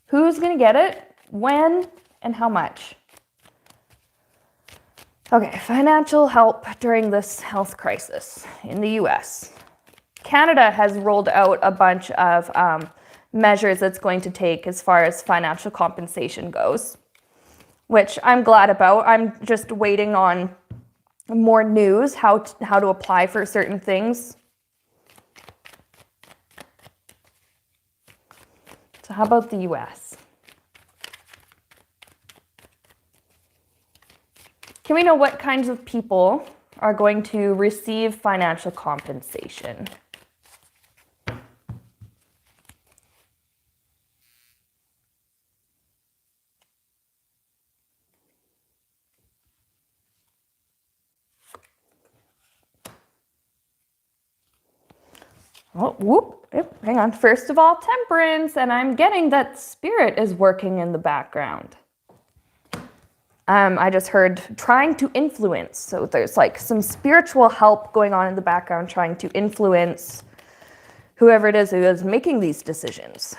Who's going to get it? When? And how much? Okay, financial help during this health crisis in the US. Canada has rolled out a bunch of measures it's going to take as far as financial compensation goes, which I'm glad about. I'm just waiting on more news, how to apply for certain things. So how about the US? Can we know what kinds of people are going to receive financial compensation? Oh, whoop, hang on. First of all, Temperance, and I'm getting that Spirit is working in the background. I just heard trying to influence. So there's like some spiritual help going on in the background, trying to influence whoever it is who is making these decisions.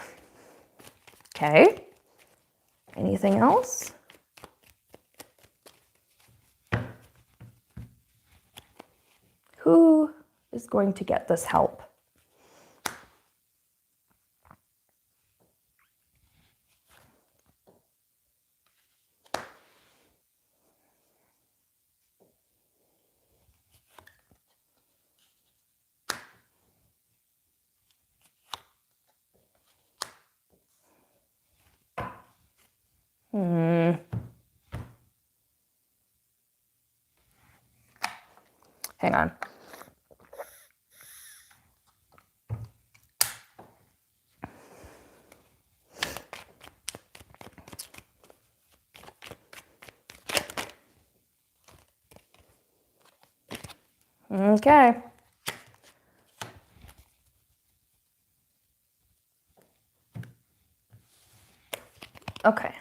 Okay. Anything else? Who is going to get this help? Hang on. Okay. Okay.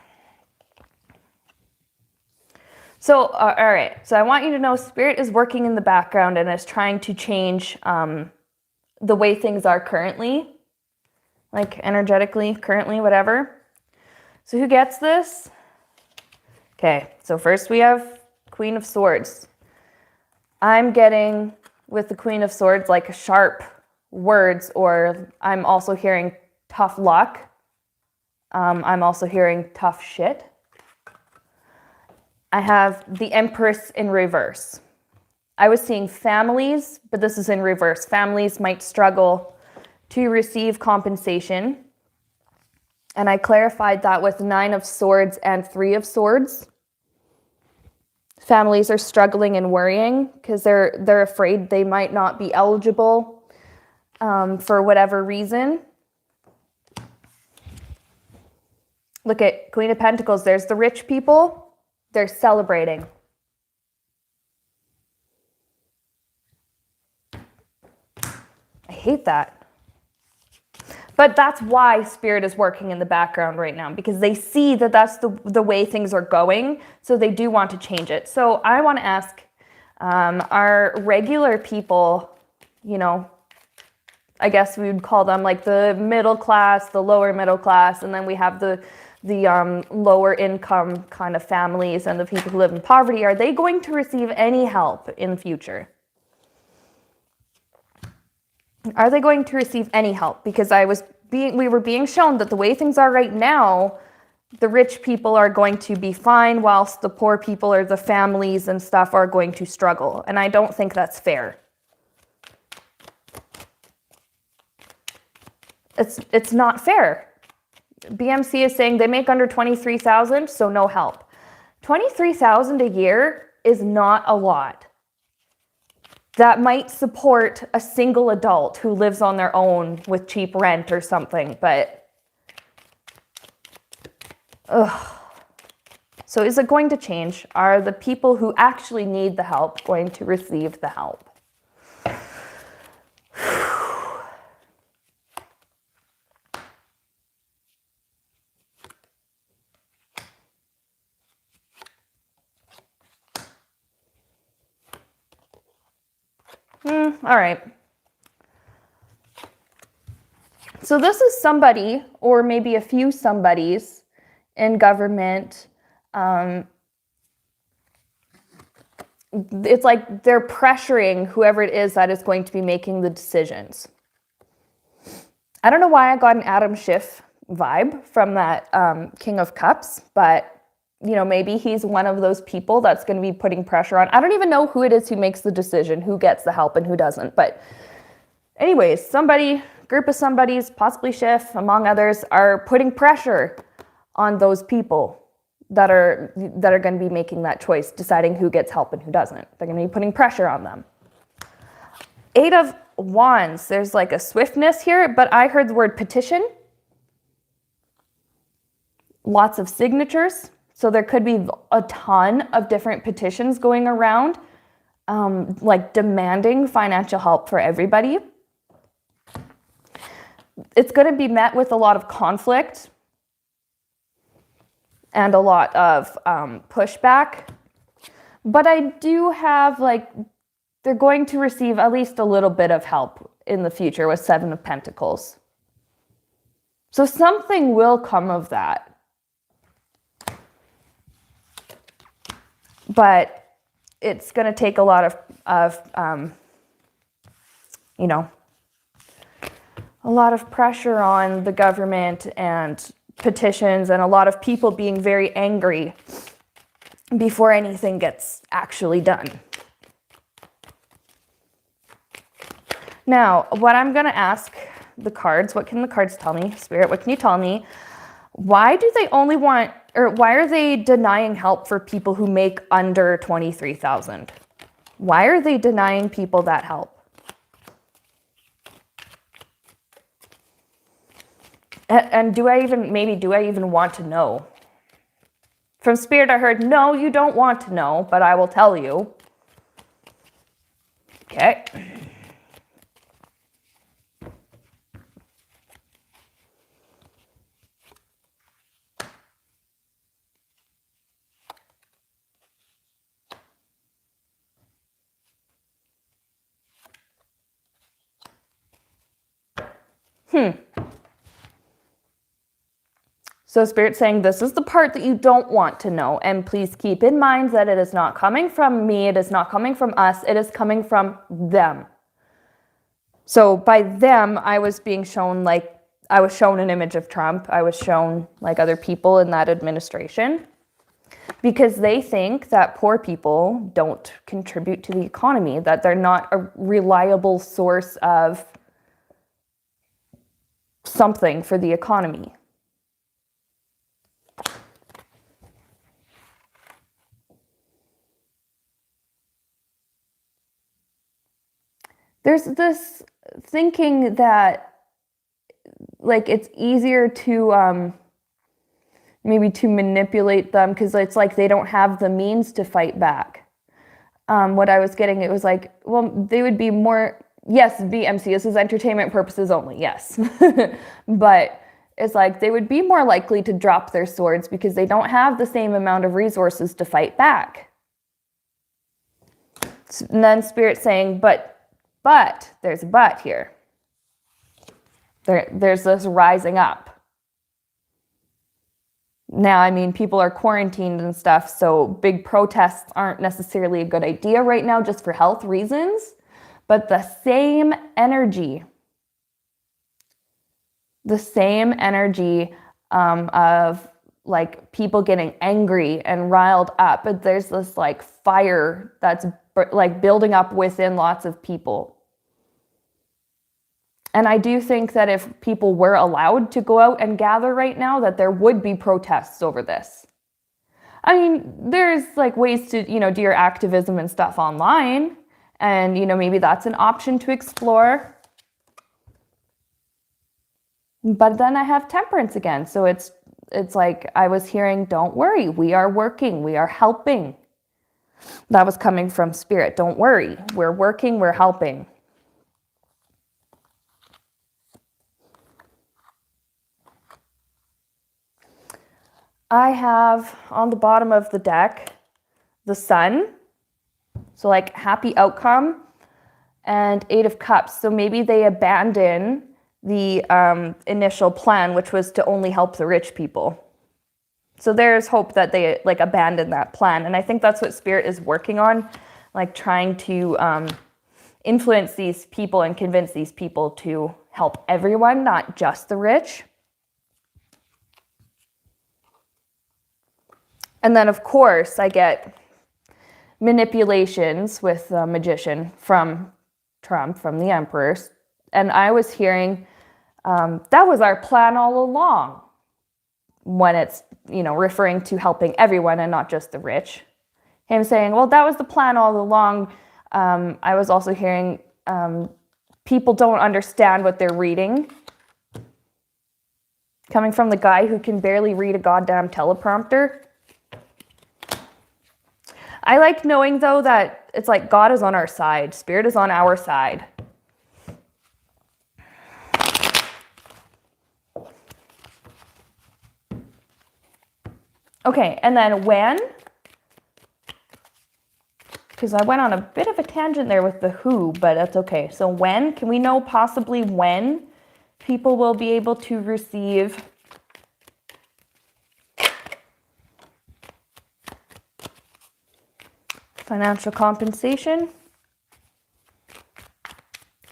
So, all right. So I want you to know Spirit is working in the background and is trying to change the way things are currently, like energetically, currently, whatever. So who gets this? Okay. So first we have Queen of Swords. I'm getting with the Queen of Swords like sharp words, or I'm also hearing tough luck. I'm also hearing tough shit. I have the Empress in reverse. I was seeing families, but this is in reverse. Families might struggle to receive compensation. And I clarified that with 9 of Swords and 3 of Swords. Families are struggling and worrying because they're afraid they might not be eligible for whatever reason. Look at Queen of Pentacles. There's the rich people. They're celebrating. I hate that. But that's why Spirit is working in the background right now, because they see that that's the way things are going, so they do want to change it. So I want to ask, are regular people, you know, I guess we would call them like the middle class, the lower middle class, and then we have the lower income kind of families and the people who live in poverty, are they going to receive any help in the future? Are they going to receive any help? Because we were being shown that the way things are right now, the rich people are going to be fine, whilst the poor people or the families and stuff are going to struggle. And I don't think that's fair. It's not fair. BMC is saying they make under 23,000, so no help. 23,000 a year is not a lot. That might support a single adult who lives on their own with cheap rent or something, but so is it going to change? Are the people who actually need the help going to receive the help? All right. So this is somebody, or maybe a few somebodies in government. It's like they're pressuring whoever it is that is going to be making the decisions. I don't know why I got an Adam Schiff vibe from that King of Cups, but you know, maybe he's one of those people that's going to be putting pressure on. I don't even know who it is who makes the decision, who gets the help and who doesn't. But anyways, group of somebodies, possibly Schiff, among others, are putting pressure on those people that are going to be making that choice, deciding who gets help and who doesn't. They're going to be putting pressure on them. 8 of Wands, there's like a swiftness here, but I heard the word petition. Lots of signatures. So there could be a ton of different petitions going around, like demanding financial help for everybody. It's going to be met with a lot of conflict. and a lot of pushback. But I do have, like, they're going to receive at least a little bit of help in the future with Seven of Pentacles. So something will come of that. But it's going to take a lot of you know, a lot of pressure on the government and petitions and a lot of people being very angry before anything gets actually done. Now, what I'm going to ask the cards, what can the cards tell me? Spirit, what can you tell me? Why do they only want, or why are they denying help for people who make under 23,000? Why are they denying people that help? And do I even want to know? From Spirit, I heard, no, you don't want to know, but I will tell you. Okay. So Spirit's saying this is the part that you don't want to know. And please keep in mind that it is not coming from me. It is not coming from us. It is coming from them. So by them, I was being shown, like, I was shown an image of Trump. I was shown, like, other people in that administration. Because they think that poor people don't contribute to the economy, that they're not a reliable source of something for the economy. There's this thinking that, like, it's easier to maybe to manipulate them because it's like they don't have the means to fight back. What I was getting, it was like, well, they would be more, yes, BMC, this is entertainment purposes only, yes. But it's like they would be more likely to drop their swords because they don't have the same amount of resources to fight back. And then Spirit's saying, but there's a but here. There's this rising up. Now, I mean, people are quarantined and stuff, so big protests aren't necessarily a good idea right now just for health reasons. But the same energy of, like, people getting angry and riled up, but there's this, like, fire that's, like, building up within lots of people. And I do think that if people were allowed to go out and gather right now, that there would be protests over this. I mean, there's, like, ways to, you know, do your activism and stuff online. And, you know, maybe that's an option to explore. But then I have Temperance again. So it's like I was hearing, don't worry, we are working, we are helping. That was coming from Spirit. Don't worry, we're working, we're helping. I have on the bottom of the deck the Sun, so, like, happy outcome, and Eight of Cups. So maybe they abandon the initial plan, which was to only help the rich people. So there's hope that they, like, abandon that plan. And I think that's what Spirit is working on, like, trying to influence these people and convince these people to help everyone, not just the rich. And then, of course, I get manipulations with the Magician from Trump, from the Emperor. And I was hearing, that was our plan all along, when it's, you know, referring to helping everyone and not just the rich. Him saying, well, that was the plan all along. I was also hearing people don't understand what they're reading. Coming from the guy who can barely read a goddamn teleprompter. I like knowing, though, that it's like God is on our side. Spirit is on our side. Okay, and then when, because I went on a bit of a tangent there with the who, but that's okay. So when, can we know possibly when people will be able to receive financial compensation?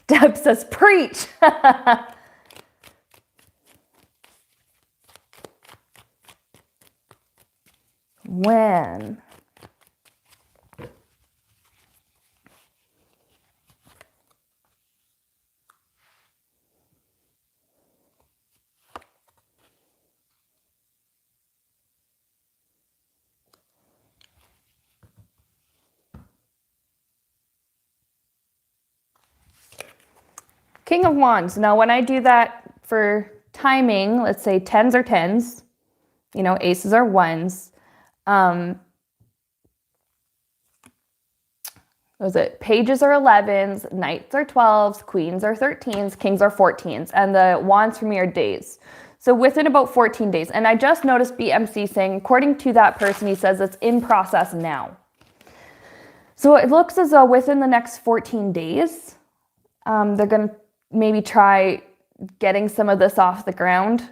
Deb says, preach. When? King of Wands. Now, when I do that for timing, let's say tens are tens, you know, aces are ones. Was it pages are 11s, knights are 12s, queens are 13s, kings are 14s, and the wands for me are days. So within about 14 days. And I just noticed BMC saying, according to that person, he says it's in process now. So it looks as though within the next 14 days, they're going to maybe try getting some of this off the ground.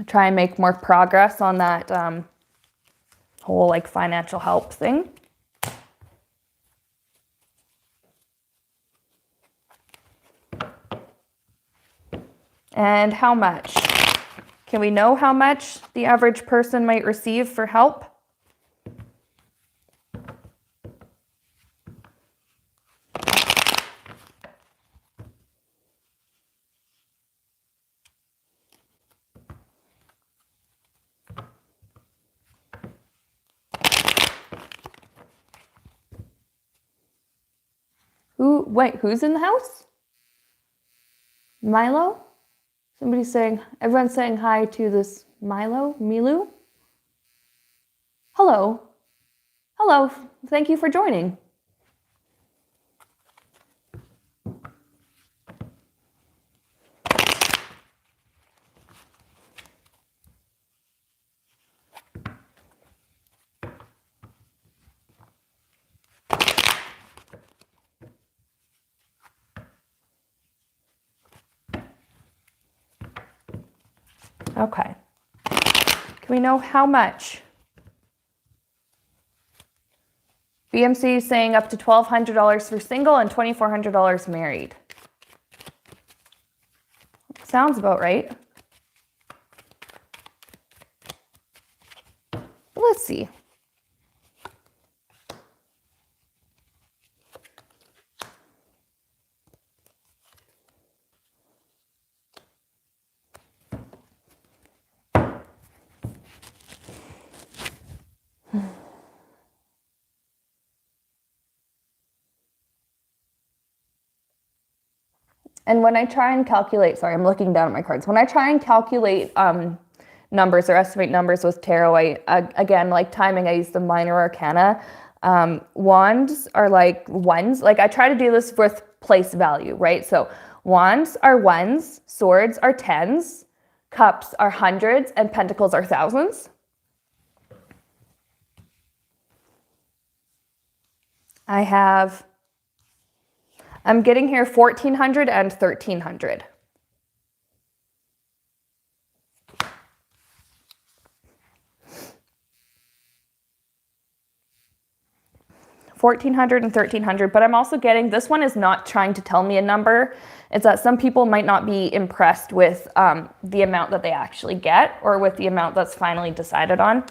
Try and make more progress on that whole like financial help thing. And how much? Can we know how much the average person might receive for help? Wait, who's in the house? Milo? Somebody's saying, everyone's saying hi to this Milu? Hello. Hello, thank you for joining. Okay. Can we know how much? BMC is saying up to $1,200 for single and $2,400 married. Sounds about right. Let's see. And when I try and calculate, sorry, I'm looking down at my cards. When I try and calculate numbers or estimate numbers with tarot, again, like timing, I use the minor arcana. Wands are like ones. Like I try to do this with place value, right? So wands are ones, swords are tens, cups are hundreds, and pentacles are thousands. I'm getting here 1,400 and 1,300. $1,400 and $1,300, but I'm also getting, this one is not trying to tell me a number. It's that some people might not be impressed with the amount that they actually get or with the amount that's finally decided on.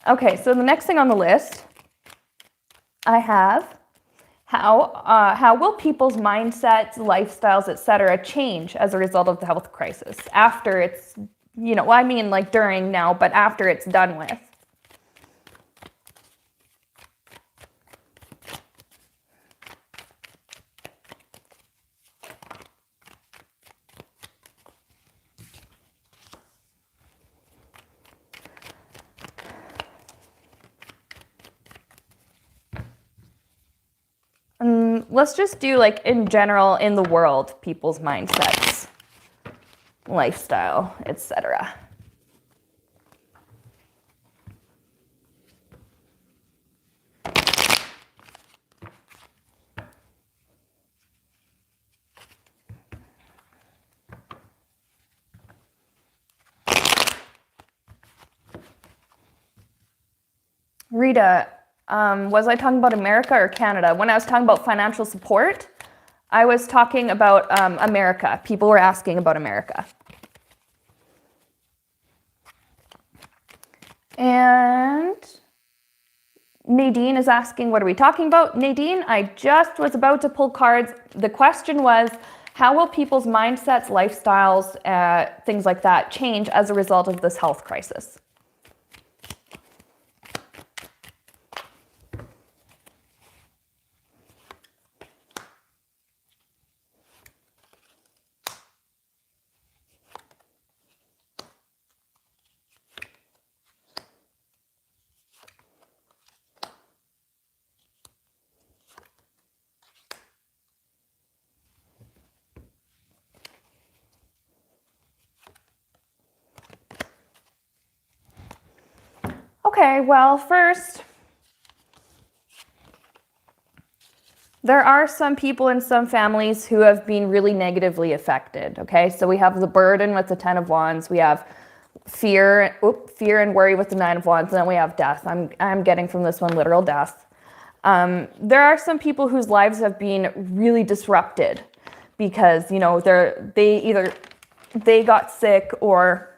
Okay, so the next thing on the list, I have how will people's mindsets, lifestyles, etc., change as a result of the health crisis after it's, you know, well, I mean like during now, but after it's done with. let's just do like in general in the world, people's mindsets, lifestyle, etc. Rita, was I talking about America or Canada? When I was talking about financial support, I was talking about America. People were asking about America. And Nadine is asking, what are we talking about? Nadine, I just was about to pull cards. The question was, how will people's mindsets, lifestyles, things like that change as a result of this health crisis? Okay, well, first, there are some people in some families who have been really negatively affected, okay? So we have the burden with the 10 of Wands, we have fear and worry with the 9 of Wands, and then we have death. I'm getting from this one literal death. There are some people whose lives have been really disrupted because, you know, they got sick, or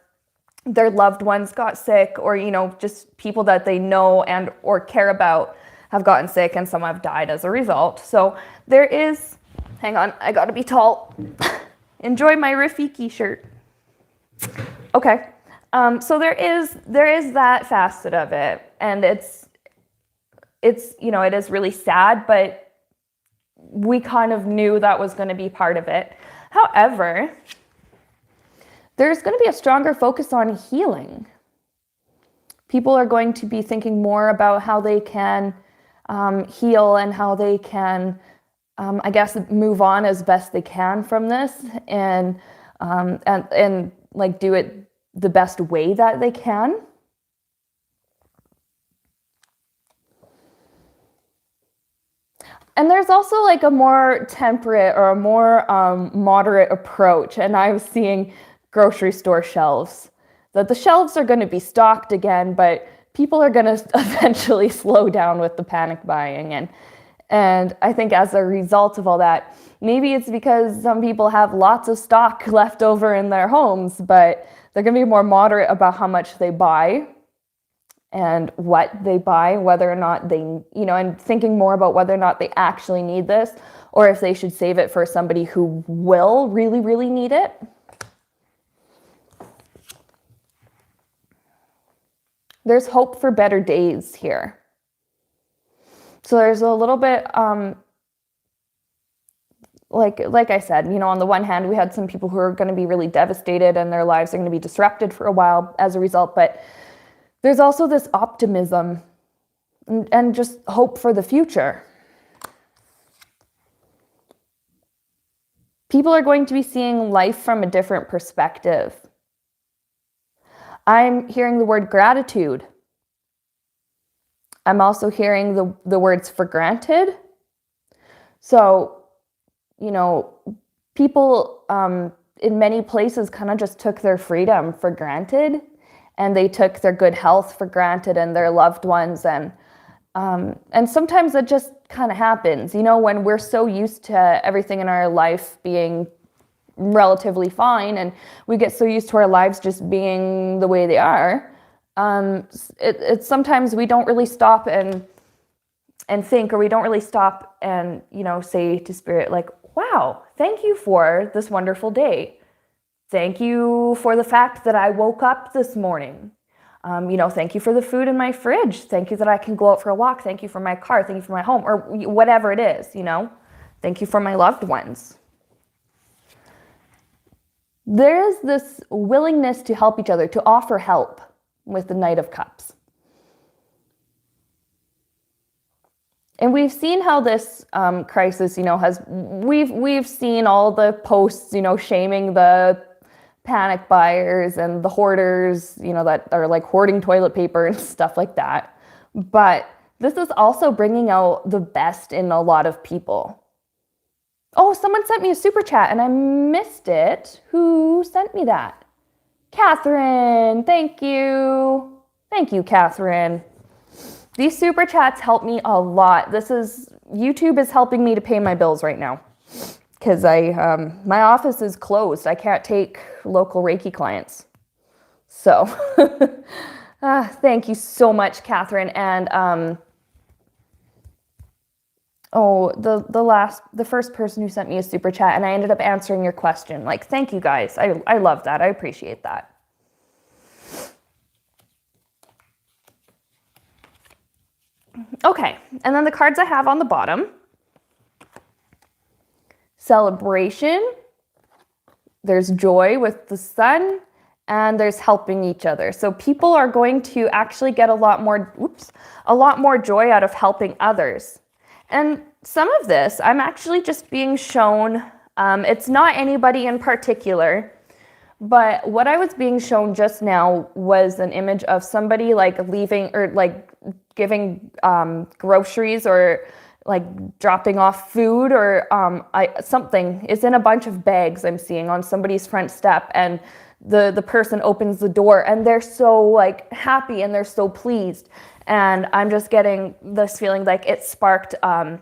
their loved ones got sick, or, you know, just people that they know and or care about have gotten sick, and some have died as a result. So there is, hang on, I gotta be tall. Enjoy my Rafiki shirt. Okay, so there is that facet of it, and it's you know, it is really sad, but we kind of knew that was going to be part of it. However, there's going to be a stronger focus on healing. People are going to be thinking more about how they can heal and how they can, I guess, move on as best they can from this, and like do it the best way that they can. And there's also like a more temperate or a more moderate approach. And I was seeing grocery store shelves, that the shelves are going to be stocked again, but people are going to eventually slow down with the panic buying. And I think as a result of all that, maybe it's because some people have lots of stock left over in their homes, but they're going to be more moderate about how much they buy and what they buy, whether or not they, you know, and thinking more about whether or not they actually need this, or if they should save it for somebody who will really, really need it. There's hope for better days here. So there's a little bit, like I said, you know, on the one hand, we had some people who are going to be really devastated and their lives are going to be disrupted for a while as a result, but there's also this optimism and just hope for the future. People are going to be seeing life from a different perspective. I'm hearing the word gratitude. I'm also hearing the words for granted. So, you know, people in many places kind of just took their freedom for granted. And they took their good health for granted and their loved ones. And sometimes it just kind of happens, you know, when we're so used to everything in our life being relatively fine and we get so used to our lives just being the way they are. It's sometimes we don't really stop and think, or we don't really stop and, you know, say to spirit, like, wow, thank you for this wonderful day. Thank you for the fact that I woke up this morning. You know, thank you for the food in my fridge. Thank you that I can go out for a walk. Thank you for my car. Thank you for my home, or whatever it is, you know. Thank you for my loved ones. There is this willingness to help each other, to offer help with the Knight of Cups. And we've seen how this crisis, we've seen all the posts, shaming the panic buyers and the hoarders, that are like hoarding toilet paper and stuff like that. But this is also bringing out the best in a lot of people. Oh, someone sent me a super chat and I missed it. Who sent me that? Catherine, thank you. Thank you, Catherine. These super chats help me a lot. YouTube is helping me to pay my bills right now because my office is closed. I can't take local Reiki clients. So thank you so much, Catherine. And the first person who sent me a super chat, and I ended up answering your question. Like, thank you guys. I love that. I appreciate that. Okay, and then the cards I have on the bottom. Celebration. There's joy with the sun, and there's helping each other. So people are going to actually get a lot more joy out of helping others. And some of this, I'm actually just being shown, it's not anybody in particular, but what I was being shown just now was an image of somebody like leaving or like giving groceries or like dropping off food or something is in a bunch of bags I'm seeing on somebody's front step, and the person opens the door and they're so like happy and they're so pleased. And I'm just getting this feeling like it sparked, wow,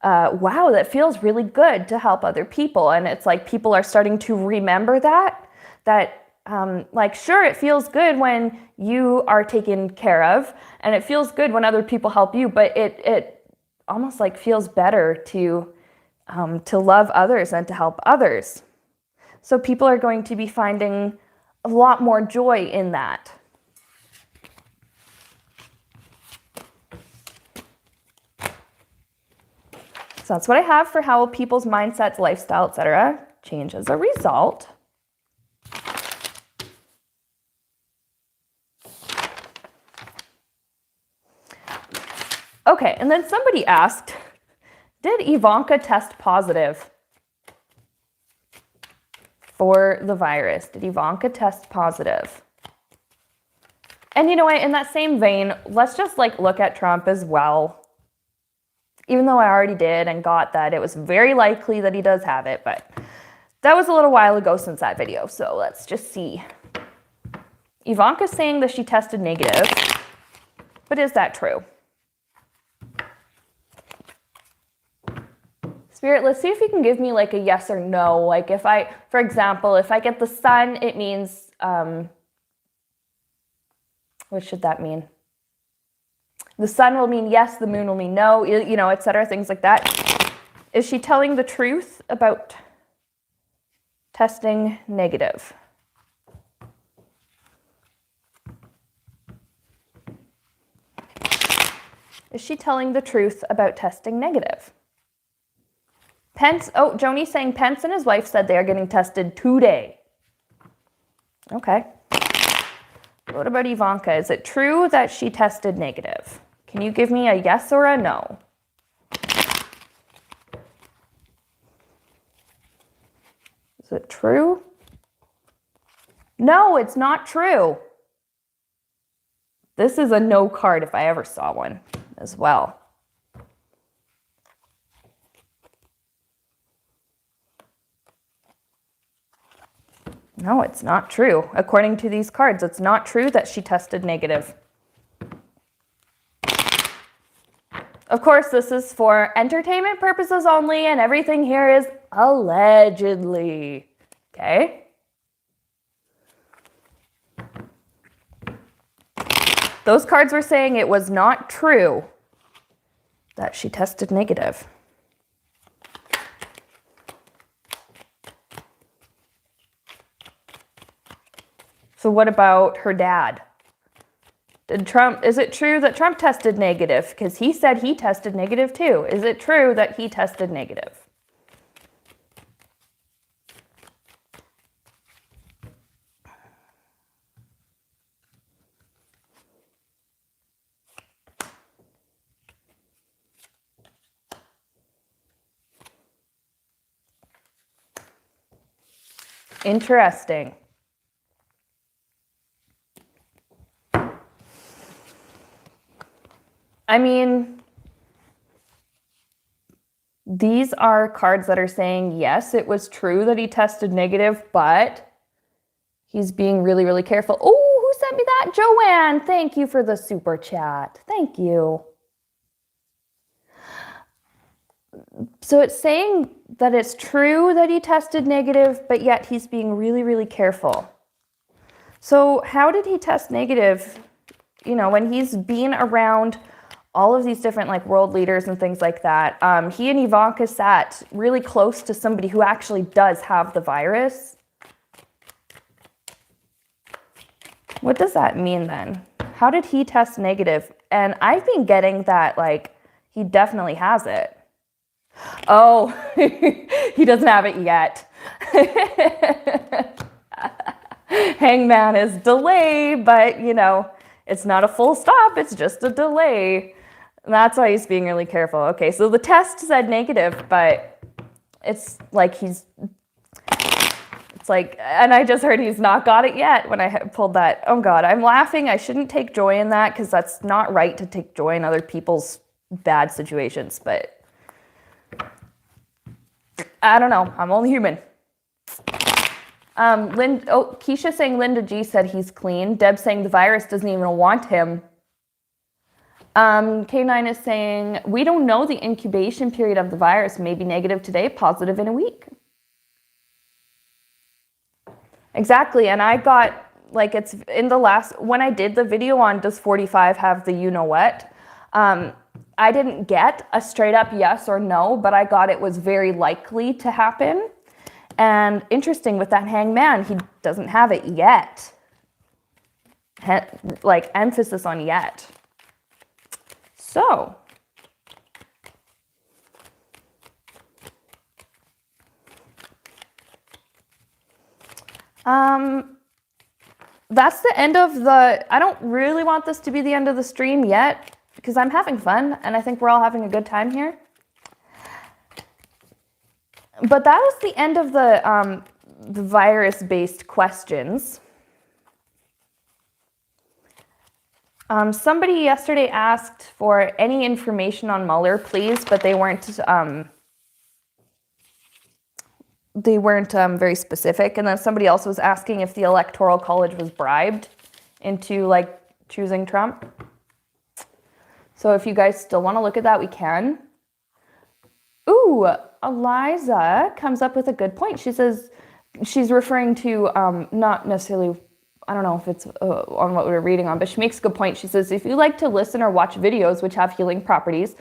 that feels really good to help other people. And it's like people are starting to remember that like, sure, it feels good when you are taken care of and it feels good when other people help you, but it almost like feels better to love others and to help others. So people are going to be finding a lot more joy in that. So that's what I have for how people's mindsets, lifestyle, etc. change as a result. Okay, and then somebody asked, did Ivanka test positive for the virus? Did Ivanka test positive? And you know what, in that same vein, let's just like look at Trump as well. Even though I already did and got that it was very likely that he does have it, but that was a little while ago since that video. So let's just see. Ivanka's saying that she tested negative, but is that true? Spirit, let's see if you can give me like a yes or no. Like if for example, if I get the sun, it means, what should that mean? The sun will mean yes, the moon will mean no, etc., things like that. Is she telling the truth about testing negative? Is she telling the truth about testing negative? Pence, Joni's saying Pence and his wife said they are getting tested today. Okay. What about Ivanka? Is it true that she tested negative? Can you give me a yes or a no? Is it true? No, it's not true. This is a no card if I ever saw one as well. No, it's not true. According to these cards, it's not true that she tested negative. Of course, this is for entertainment purposes only, and everything here is allegedly. Okay? Those cards were saying it was not true that she tested negative. So what about her dad? Is it true that Trump tested negative? Because he said he tested negative too. Is it true that he tested negative? Interesting. I mean, these are cards that are saying, yes, it was true that he tested negative, but he's being really, really careful. Oh, who sent me that? Joanne, thank you for the super chat. Thank you. So it's saying that it's true that he tested negative, but yet he's being really, really careful. So how did he test negative? You know, when he's been around all of these different like world leaders and things like that, he and Ivanka sat really close to somebody who actually does have the virus. What does that mean then? How did he test negative? And I've been getting that like he definitely has it. Oh, he doesn't have it yet. Hangman is delay, but you know, it's not a full stop, it's just a delay. And that's why he's being really careful. Okay, so the test said negative, but it's like and I just heard he's not got it yet when I pulled that. Oh God, I'm laughing. I shouldn't take joy in that because that's not right to take joy in other people's bad situations, but I don't know. I'm only human. Keisha saying Linda G said he's clean. Deb saying the virus doesn't even want him. K9 is saying, we don't know the incubation period of the virus. Maybe negative today, positive in a week. Exactly. And I got, like, it's in the last, when I did the video on does 45 have the you know what, I didn't get a straight up yes or no, but I got it was very likely to happen. And interesting with that hangman, he doesn't have it yet. Like emphasis on yet. So, that's the end of the, I don't really want this to be the end of the stream yet because I'm having fun and I think we're all having a good time here. But that was the end of the virus-based questions. Somebody yesterday asked for any information on Mueller, please, but they weren't very specific. And then somebody else was asking if the Electoral College was bribed into like choosing Trump. So if you guys still want to look at that, we can. Ooh, Eliza comes up with a good point. She says she's referring to not necessarily, I don't know if it's on what we were reading on, but she makes a good point. She says, if you like to listen or watch videos which have healing properties,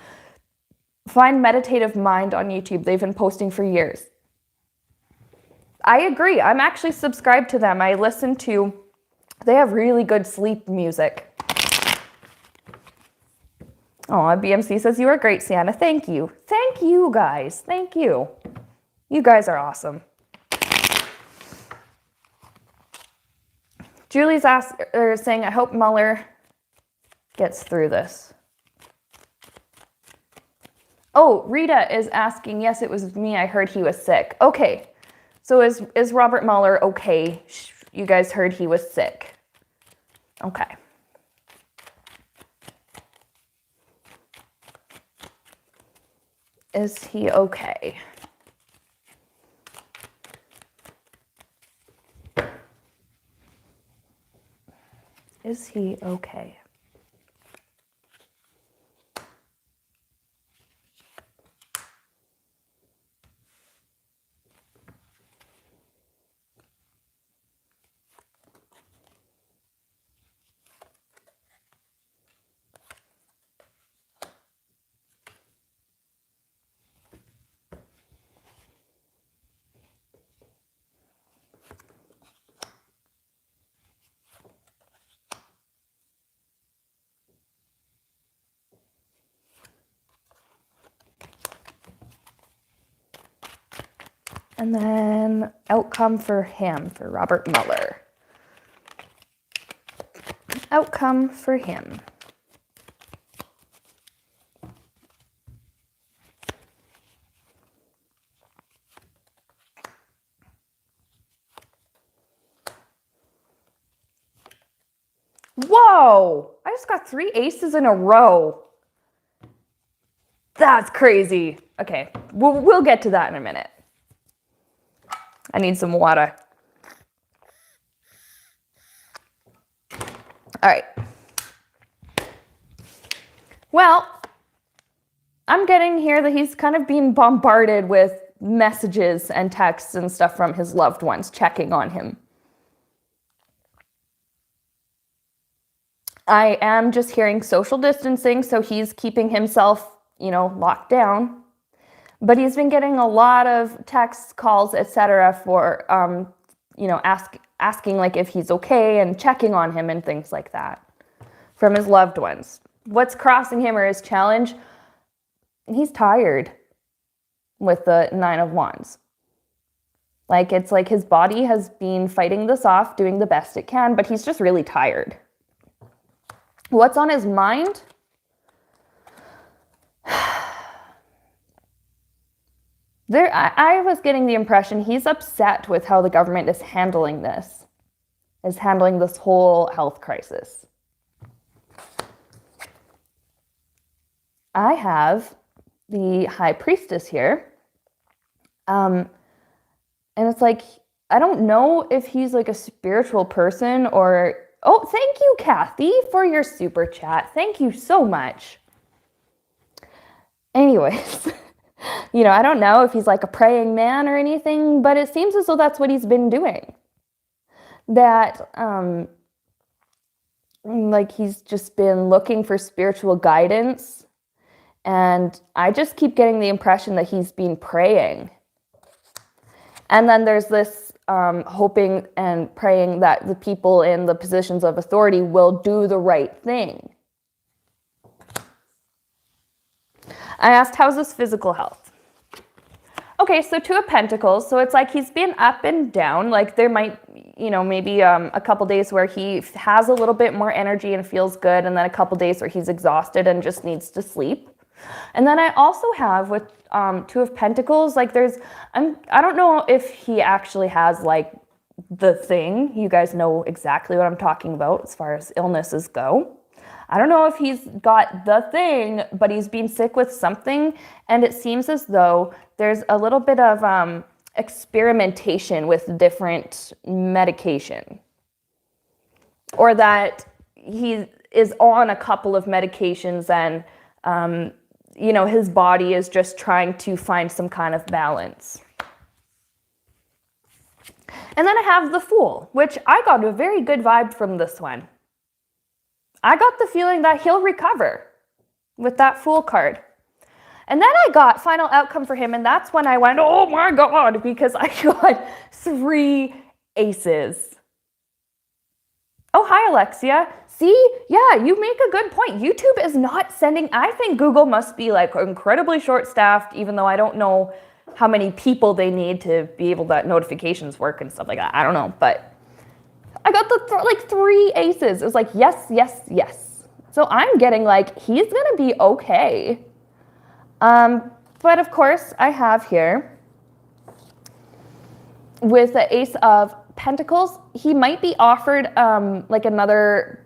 find Meditative Mind on YouTube. They've been posting for years. I agree. I'm actually subscribed to them. I listen to, they have really good sleep music. Oh, BMC says, you are great, Sienna. Thank you. Thank you, guys. Thank you. You guys are awesome. Julie's saying, I hope Mueller gets through this. Oh, Rita is asking, yes, it was me. I heard he was sick. Okay. So is Robert Mueller okay? You guys heard he was sick. Okay. Is he okay? Is he okay? And then outcome for him, for Robert Mueller. Outcome for him. Whoa! I just got 3 aces in a row. That's crazy. Okay, we'll get to that in a minute. I need some water. All right. Well, I'm getting here that he's kind of being bombarded with messages and texts and stuff from his loved ones checking on him. I am just hearing social distancing, so he's keeping himself, locked down. But he's been getting a lot of texts, calls, etc. for, asking like if he's okay and checking on him and things like that from his loved ones. What's crossing him or his challenge? He's tired with the 9 of Wands. Like, it's like his body has been fighting this off, doing the best it can, but he's just really tired. What's on his mind? I was getting the impression he's upset with how the government is handling this whole health crisis. I have the High Priestess here. And it's like, I don't know if he's like a spiritual person or... Oh, thank you, Kathy, for your super chat. Thank you so much. Anyways, I don't know if he's like a praying man or anything, but it seems as though that's what he's been doing. That, like he's just been looking for spiritual guidance. And I just keep getting the impression that he's been praying. And then there's this hoping and praying that the people in the positions of authority will do the right thing. I asked, how's his physical health? Okay, so 2 of Pentacles. So it's like he's been up and down. Like there might, maybe a couple days where he has a little bit more energy and feels good. And then a couple days where he's exhausted and just needs to sleep. And then I also have with 2 of Pentacles, like I don't know if he actually has like the thing. You guys know exactly what I'm talking about as far as illnesses go. I don't know if he's got the thing, but he's been sick with something. And it seems as though there's a little bit of experimentation with different medication. Or that he is on a couple of medications and his body is just trying to find some kind of balance. And then I have the Fool, which I got a very good vibe from this one. I got the feeling that he'll recover with that Fool card. And then I got Final Outcome for him, and that's when I went, oh my God, because I got 3 aces. Oh, hi, Alexia. See, yeah, you make a good point. YouTube is not sending, I think Google must be like incredibly short-staffed, even though I don't know how many people they need to be able that notifications work and stuff like that. I don't know, but I got the 3 aces. It was like, yes, yes, yes. So I'm getting like, he's gonna be okay. But of course I have here with the Ace of Pentacles, he might be offered like another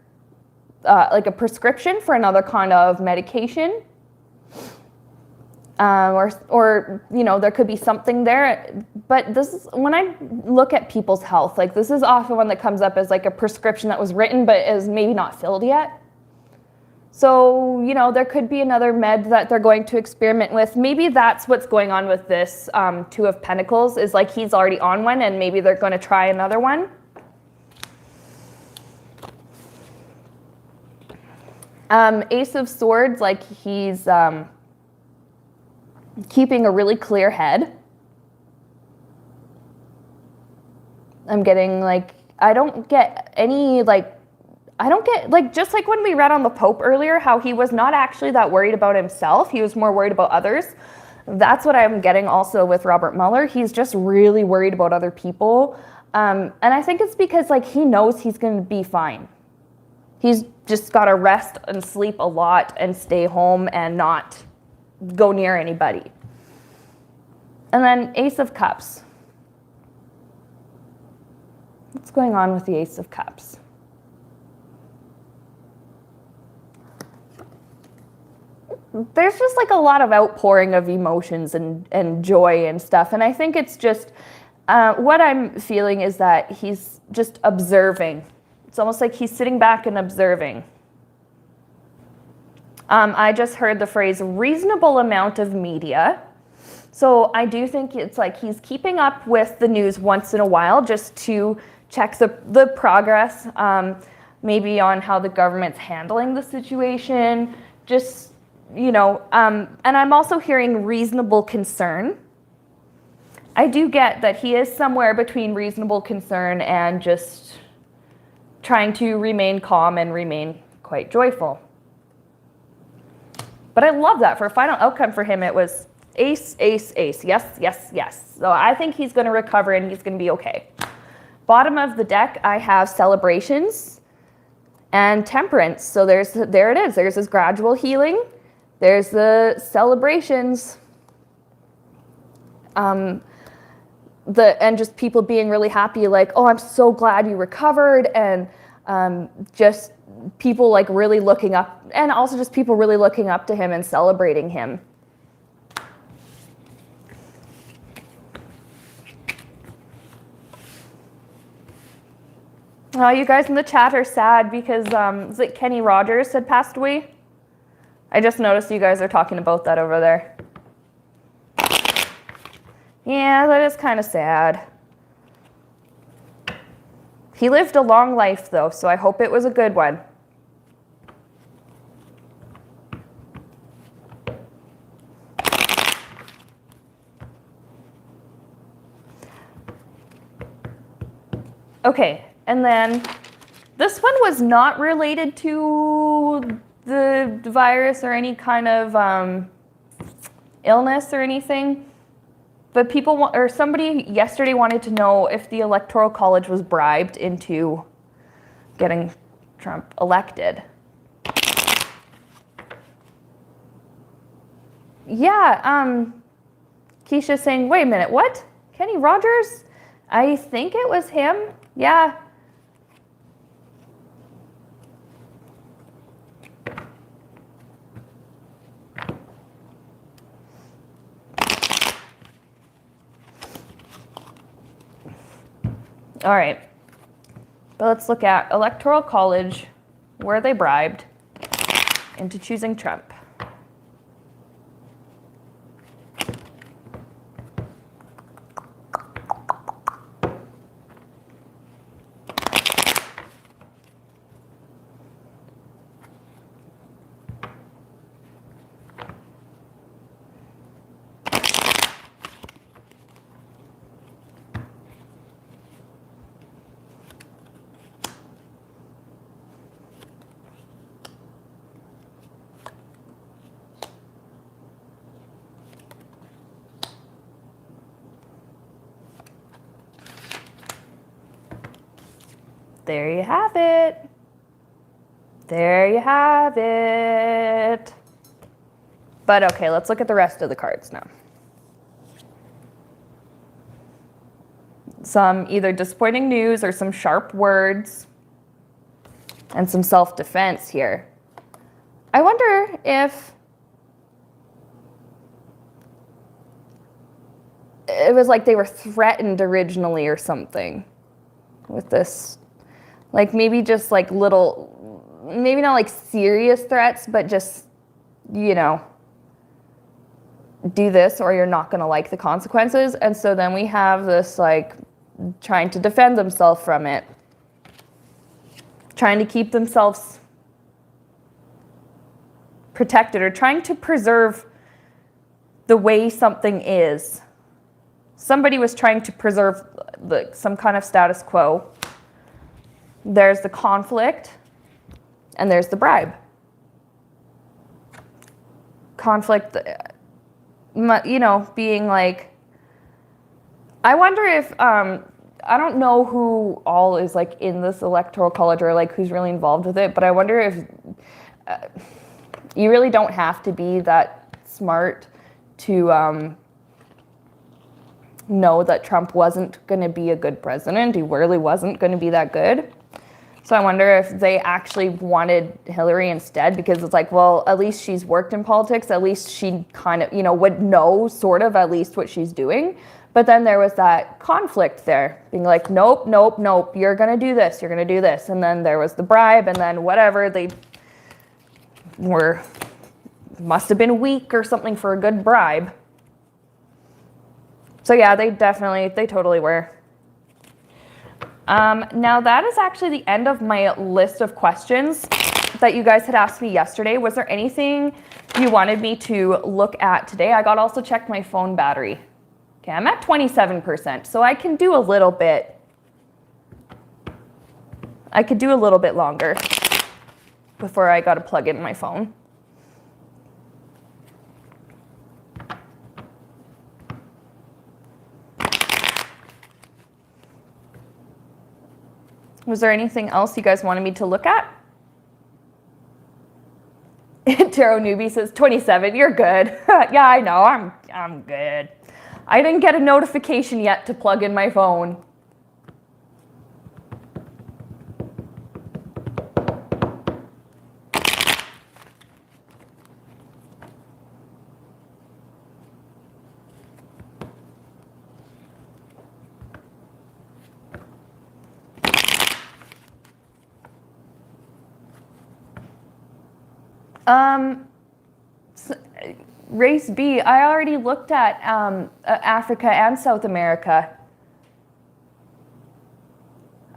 like a prescription for another kind of medication, or there could be something there. But this is when I look at people's health, like this is often one that comes up as like a prescription that was written but is maybe not filled yet. So there could be another med that they're going to experiment with. Maybe that's what's going on with this 2 of Pentacles, is like he's already on one and maybe they're going to try another one. Ace of Swords, like he's keeping a really clear head. I'm getting like, I don't get just like when we read on the Pope earlier, how he was not actually that worried about himself. He was more worried about others. That's what I'm getting also with Robert Mueller. He's just really worried about other people. And I think it's because like he knows he's going to be fine. He's just got to rest and sleep a lot and stay home and not go near anybody. And then Ace of Cups. What's going on with the Ace of Cups? there's just like a lot of outpouring of emotions and joy and stuff. And I think it's just, what I'm feeling is that he's just observing. It's almost like he's sitting back and observing. I just heard the phrase reasonable amount of media. So I do think it's like he's keeping up with the news once in a while just to check the progress, maybe on how the government's handling the situation, just, you know, and I'm also hearing reasonable concern. I do get that he is somewhere between reasonable concern and just trying to remain calm and remain quite joyful. But I love that. For a final outcome for him, it was ace, ace, ace. Yes, yes, yes. So I think he's going to recover and he's going to be okay. Bottom of the deck, I have celebrations and temperance. So there it is. There's his gradual healing. There's the celebrations. And just people being really happy, like, oh, I'm so glad you recovered, and just people like really looking up, and also just people really looking up to him and celebrating him. Oh, you guys in the chat are sad because is it Kenny Rogers had passed away? I just noticed you guys are talking about that over there. Yeah, that is kind of sad. He lived a long life, though, so I hope it was a good one. Okay, and then this one was not related to the virus or any kind of illness or anything. But somebody yesterday wanted to know if the Electoral College was bribed into getting Trump elected. Yeah, Keisha's saying, wait a minute, what? Kenny Rogers? I think it was him. Yeah. All right, but let's look at Electoral College. Were they bribed into choosing Trump? There you have it. There you have it. But okay, let's look at the rest of the cards now. Some either disappointing news or some sharp words and some self-defense here. I wonder if it was like they were threatened originally or something with this. Like maybe just like little, maybe not like serious threats, but just, you know, do this or you're not going to like the consequences. And so then we have this like trying to defend themselves from it, trying to keep themselves protected or trying to preserve the way something is. Somebody was trying to preserve some kind of status quo. There's the conflict, and there's the bribe. Conflict, you know, being like, I wonder if, I don't know who all is like in this Electoral College or like who's really involved with it, but I wonder if you really don't have to be that smart to know that Trump wasn't going to be a good president. He really wasn't going to be that good. So I wonder if they actually wanted Hillary instead, because it's like, well, at least she's worked in politics. At least she kind of, would know sort of at least what she's doing. But then there was that conflict there, being like, nope, nope, nope, you're going to do this, you're going to do this. And then there was the bribe, and then whatever, they must have been weak or something for a good bribe. So yeah, they totally were. Now that is actually the end of my list of questions that you guys had asked me yesterday. Was there anything you wanted me to look at today? I got also checked my phone battery. Okay, I'm at 27%, so I can do a little bit. I could do a little bit longer before I got to plug in my phone. Was there anything else you guys wanted me to look at? Tarot Newbie says 27. You're good. Yeah, I know. I'm good. I didn't get a notification yet to plug in my phone. Race B, I already looked at Africa and South America.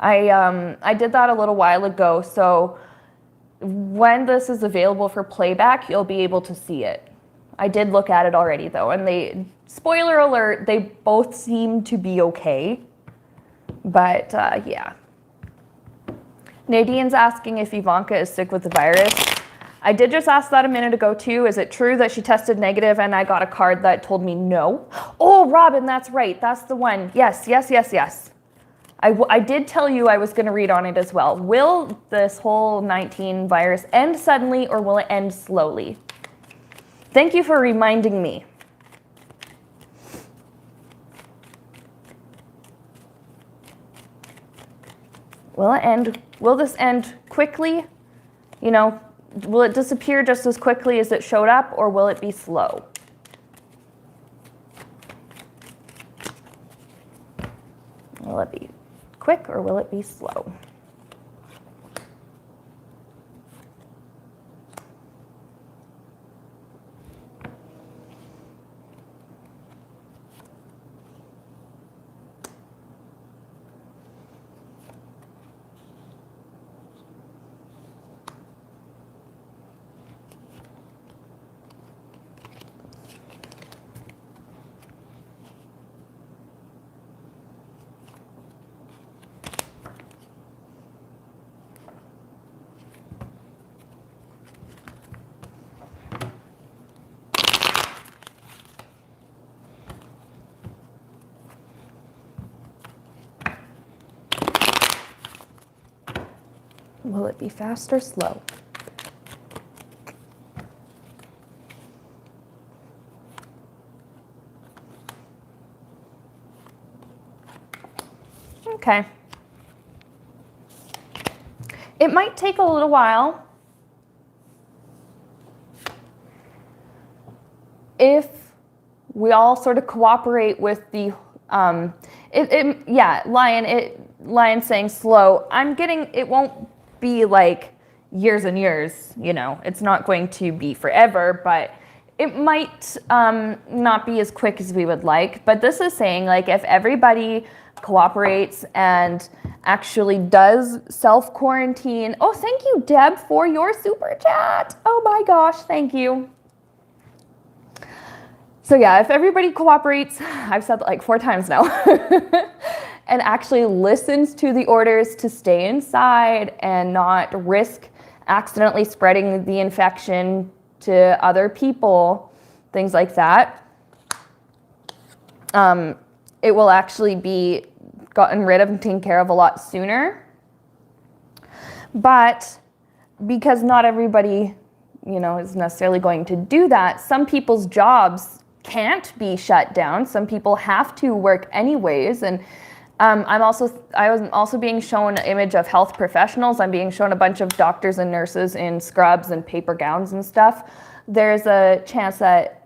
I did that a little while ago, so when this is available for playback, you'll be able to see it. I did look at it already though, and spoiler alert, they both seem to be okay. But yeah. Nadine's asking if Ivanka is sick with the virus. I did just ask that a minute ago too. Is it true that she tested negative and I got a card that told me no? Oh, Robin, that's right. That's the one. Yes, yes, yes, yes. I did tell you I was going to read on it as well. Will this whole 19 virus end suddenly, or will it end slowly? Thank you for reminding me. Will this end quickly? Will it disappear just as quickly as it showed up, or will it be slow? Will it be quick, or will it be slow? Will it be fast or slow? Okay. It might take a little while. If we all sort of cooperate with the, Lion saying slow. It won't be like years and years, it's not going to be forever, but it might not be as quick as we would like. But this is saying, like, if everybody cooperates and actually does self-quarantine. Oh, thank you, Deb, for your super chat. Oh my gosh, thank you. So yeah, if everybody cooperates, I've said that like 4 times now, and actually listens to the orders to stay inside and not risk accidentally spreading the infection to other people, things like that, it will actually be gotten rid of and taken care of a lot sooner. But because not everybody, is necessarily going to do that, some people's jobs can't be shut down. Some people have to work anyways, and I was also being shown an image of health professionals. I'm being shown a bunch of doctors and nurses in scrubs and paper gowns and stuff. There's a chance that,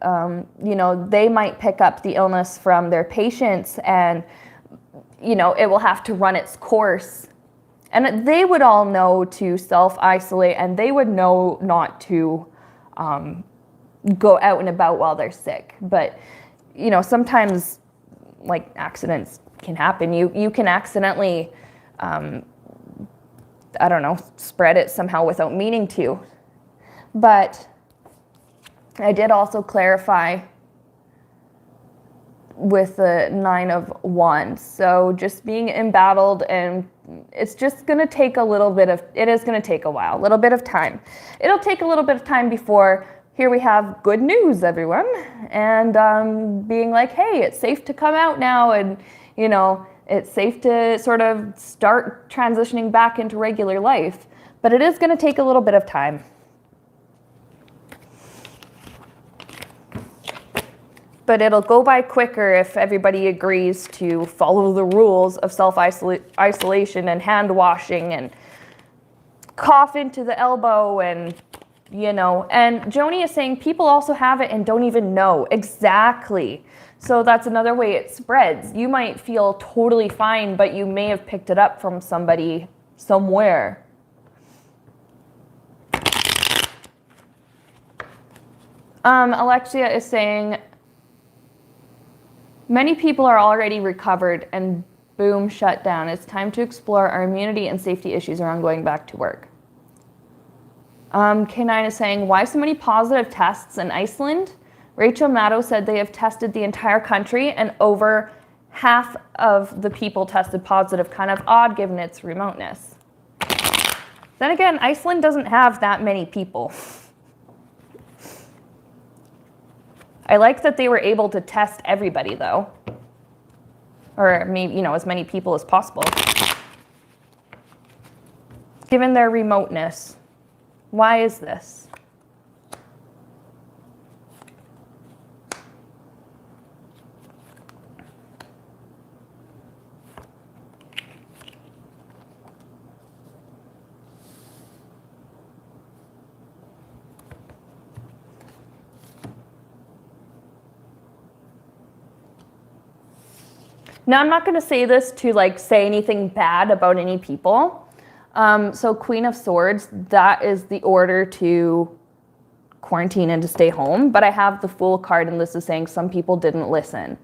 they might pick up the illness from their patients, and, it will have to run its course. And they would all know to self-isolate, and they would know not to go out and about while they're sick. But, sometimes, like, accidents can happen. You can accidentally, spread it somehow without meaning to. But I did also clarify with the 9 of Wands. So just being embattled, and it's just going to take it is going to take a while, a little bit of time. It'll take a little bit of time before here we have good news, everyone, and being like, hey, it's safe to come out now, and, it's safe to sort of start transitioning back into regular life. But it is going to take a little bit of time. But it'll go by quicker if everybody agrees to follow the rules of self-isolation and hand washing and cough into the elbow and, And Joni is saying people also have it and don't even know. Exactly. So that's another way it spreads. You might feel totally fine, but you may have picked it up from somebody somewhere. Alexia is saying, many people are already recovered and boom, shut down. It's time to explore our immunity and safety issues around going back to work. K9 is saying, why so many positive tests in Iceland? Rachel Maddow said they have tested the entire country and over half of the people tested positive. Kind of odd given its remoteness. Then again, Iceland doesn't have that many people. I like that they were able to test everybody, though. Or maybe, as many people as possible. Given their remoteness. Why is this? Now, I'm not going to say this to say anything bad about any people. So Queen of Swords, that is the order to quarantine and to stay home. But I have the Fool card, and this is saying some people didn't listen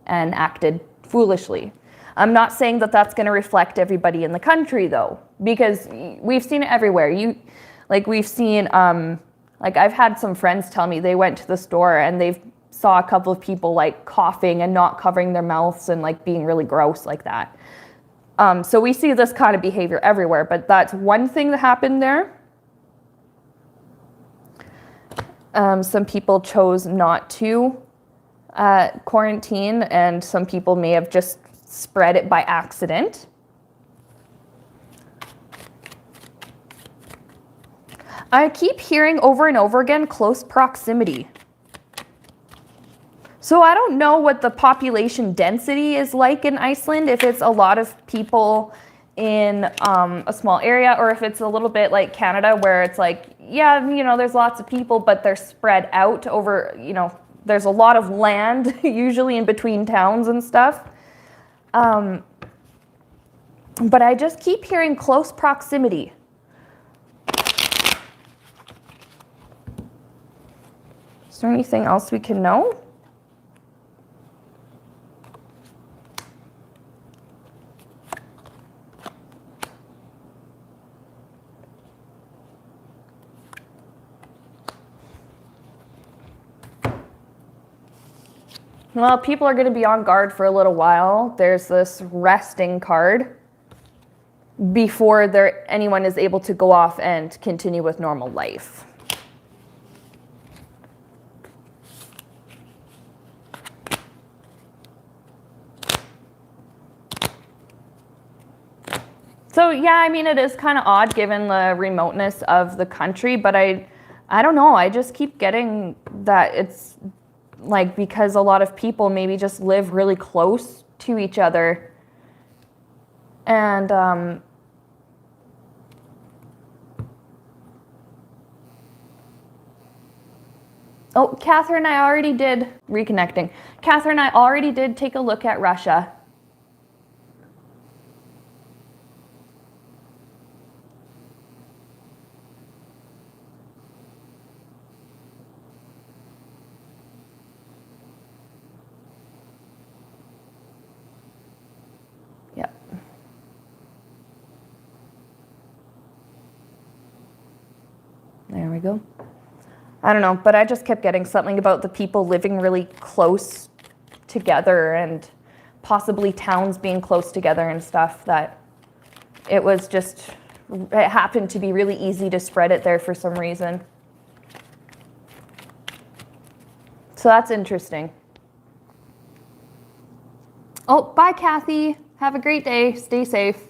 and acted foolishly. I'm not saying that that's going to reflect everybody in the country, though, because we've seen it everywhere. We've seen, I've had some friends tell me they went to the store and they've saw a couple of people coughing and not covering their mouths and being really gross like that. So we see this kind of behavior everywhere, but that's one thing that happened there. Some people chose not to quarantine, and some people may have just spread it by accident. I keep hearing over and over again close proximity. So I don't know what the population density is like in Iceland, if it's a lot of people in a small area, or if it's a little bit like Canada where it's there's lots of people, but they're spread out over, there's a lot of land usually in between towns and stuff. But I just keep hearing close proximity. Is there anything else we can know? Well, people are going to be on guard for a little while. There's this resting card before anyone is able to go off and continue with normal life. So yeah, it is kind of odd given the remoteness of the country, but I don't know. I just keep getting that it's because a lot of people maybe just live really close to each other And oh, Catherine, I already did reconnecting. Catherine, I already did take a look at Russia. Yep. There we go. I don't know, but I just kept getting something about the people living really close together and possibly towns being close together and stuff, that it was just, it happened to be really easy to spread it there for some reason. So that's interesting. Oh, bye, Kathy. Have a great day. Stay safe.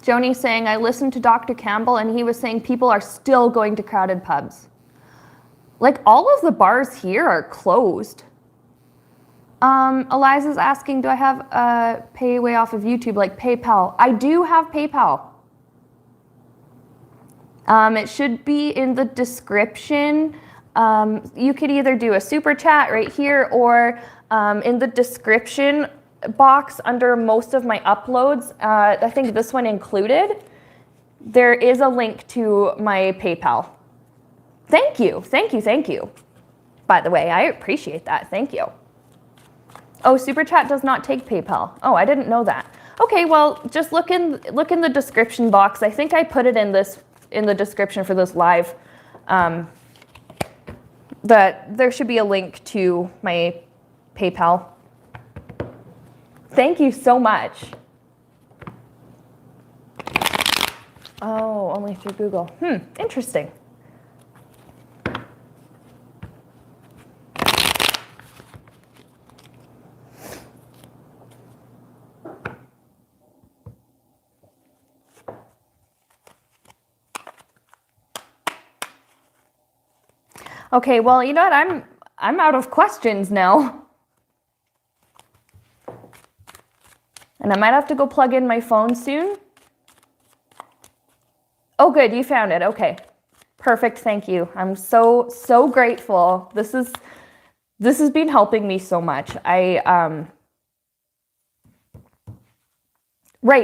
Joni's saying, I listened to Dr. Campbell and he was saying people are still going to crowded pubs. Like, all of the bars here are closed. Eliza's asking, do I have a pay way off of YouTube, like PayPal? I do have PayPal. It should be in the description. You could either do a super chat right here, or in the description box under most of my uploads, I think this one included, there is a link to my PayPal. Thank you, thank you, thank you. By the way, I appreciate that, thank you. Oh, super chat does not take PayPal. Oh, I didn't know that. Okay, well, just look in the description box. I think I put it in the description for this live. That there should be a link to my PayPal. Thank you so much. Oh, only through Google. Interesting. Okay, well, you know what? I'm out of questions now. And I might have to go plug in my phone soon. Oh, good, you found it. Okay. Perfect, thank you. I'm so grateful. This has been helping me so much. Right,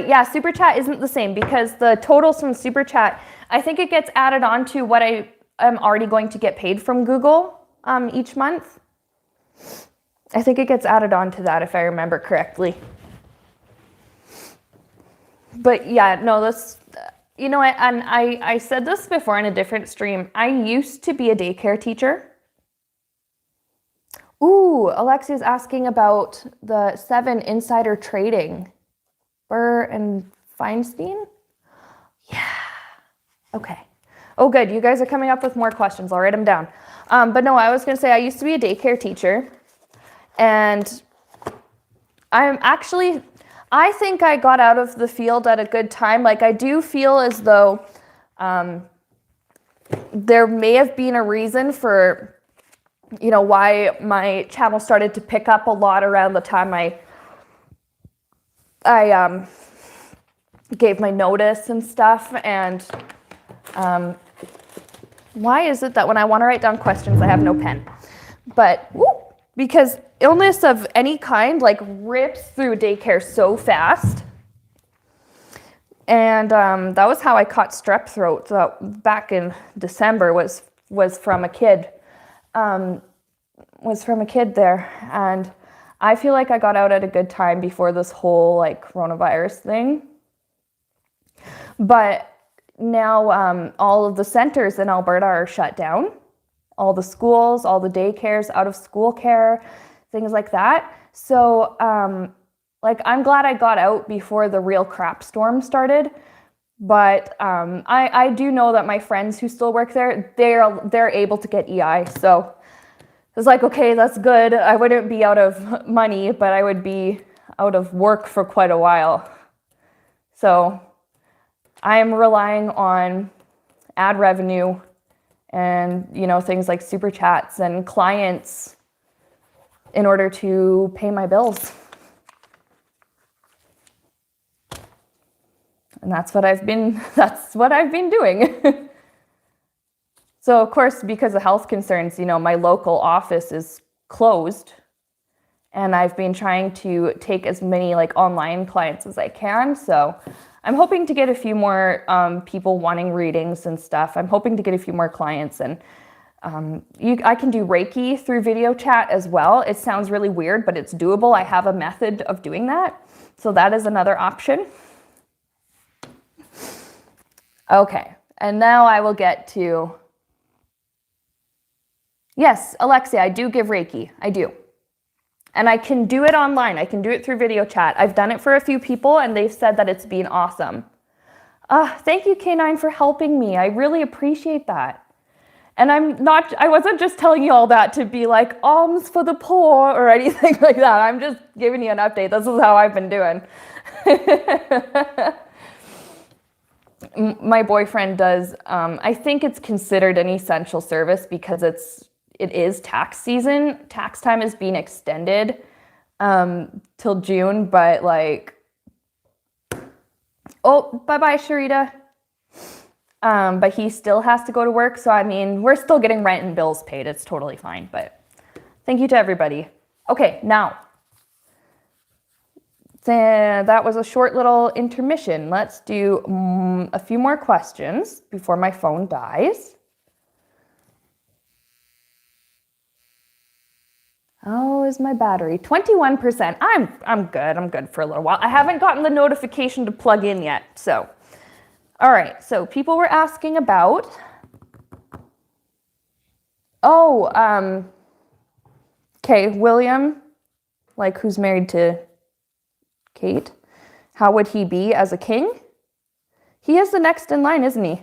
yeah, Super Chat isn't the same because the totals from Super Chat, I think it gets added on to what I am already going to get paid from Google each month. I think it gets added on to that if I remember correctly. But yeah, no, this, you know, I said this before in a different stream. I used to be a daycare teacher. Ooh, Alexia's asking about the 7 insider trading. Burr and Feinstein? Yeah. Okay. Oh, good. You guys are coming up with more questions. I'll write them down. But no, I was going to say I used to be a daycare teacher. And I think I got out of the field at a good time. Like, I do feel as though there may have been a reason for, you know, why my channel started to pick up a lot around the time I gave my notice and stuff. And why is it that when I want to write down questions, I have no pen? But because illness of any kind like rips through daycare so fast. And that was how I caught strep throat back in December, was from a kid. Was from a kid there. And I feel like I got out at a good time before this whole like coronavirus thing. But now all of the centers in Alberta are shut down. All the schools, all the daycares, out of school care, things like that. So like, I'm glad I got out before the real crap storm started. But I do know that my friends who still work there, they're able to get EI. So it's like, okay, that's good. I wouldn't be out of money, but I would be out of work for quite a while. So I'm relying on ad revenue and, you know, things like super chats and clients in order to pay my bills. And that's what I've been doing. So of course, because of health concerns, my local office is closed, and I've been trying to take as many online clients as I can. So I'm hoping to get a few more people wanting readings and stuff. I'm hoping to get a few more clients, and I can do Reiki through video chat as well. It sounds really weird, but it's doable. I have a method of doing that. So that is another option. Okay, and now I will get to, yes, Alexia, I do give Reiki. I do. And I can do it online. I can do it through video chat. I've done it for a few people, and they've said that it's been awesome. Thank you, K9, for helping me. I really appreciate that. And I wasn't just telling you all that to be like alms for the poor or anything like that. I'm just giving you an update. This is how I've been doing. My boyfriend does, I think it's considered an essential service because it is tax season. Tax time is being extended till June, but oh, bye-bye, Sharita. But he still has to go to work. So, I mean, we're still getting rent and bills paid. It's totally fine. But thank you to everybody. Okay, now, that was a short little intermission. Let's do a few more questions before my phone dies. How is my battery? 21%. I'm good. I'm good for a little while. I haven't gotten the notification to plug in yet, so. All right, so people were asking about, okay, William, who's married to Kate, how would he be as a king? He is the next in line, isn't he?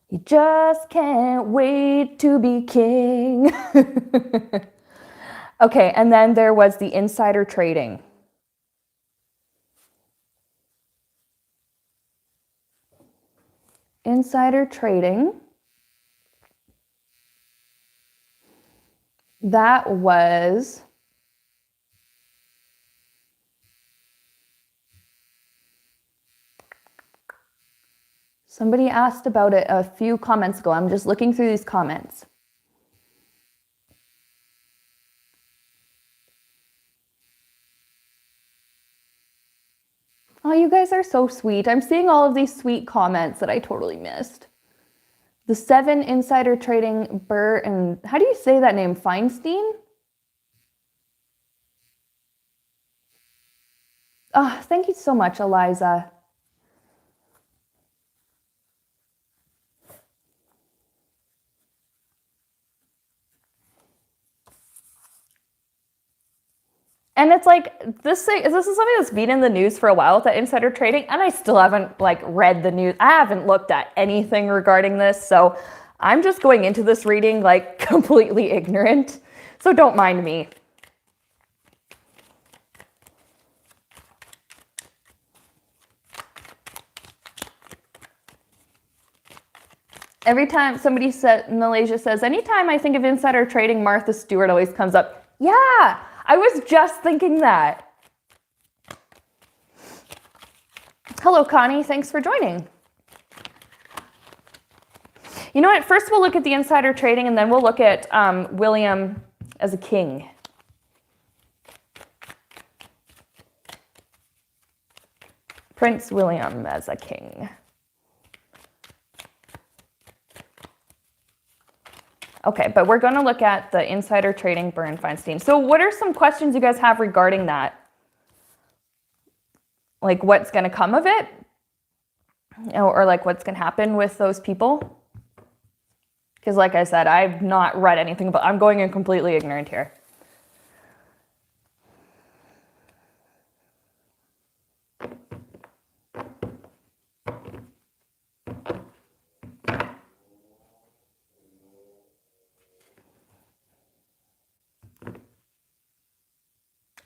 He just can't wait to be king. Okay, and then there was the insider trading. Insider trading, that was somebody asked about it a few comments ago. I'm just looking through these comments. Oh, you guys are so sweet. I'm seeing all of these sweet comments that I totally missed. The 7 insider trading Burr and, how do you say that name? Feinstein? Oh, thank you so much, Eliza. And it's this is something that's been in the news for a while with that insider trading, and I still haven't read the news. I haven't looked at anything regarding this, so I'm just going into this reading completely ignorant. So don't mind me. Every time somebody Malaysia says, anytime I think of insider trading, Martha Stewart always comes up. Yeah, I was just thinking that. Hello, Connie. Thanks for joining. You know what? First, we'll look at the insider trading, and then we'll look at William as a king. Prince William as a king. Okay, but we're going to look at the insider trading Burr and Feinstein. So what are some questions you guys have regarding that? What's going to come of it? Or what's going to happen with those people? Because like I said, I've not read anything, but I'm going in completely ignorant here.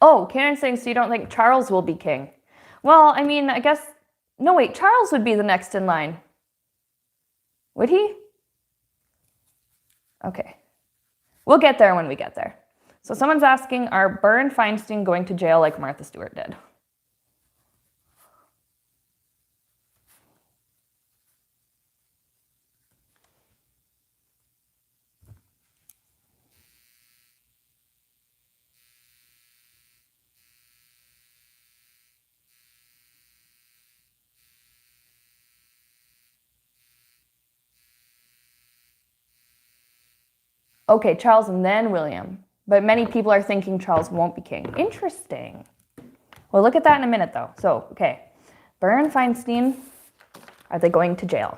Oh, Karen's saying, so you don't think Charles will be king? Well, I mean, I guess, no, wait, Charles would be the next in line. Would he? Okay. We'll get there when we get there. So someone's asking, are Burr and Feinstein going to jail like Martha Stewart did? Okay, Charles and then William. But many people are thinking Charles won't be king. Interesting. We'll look at that in a minute, though. So, okay. Burr and Feinstein, are they going to jail?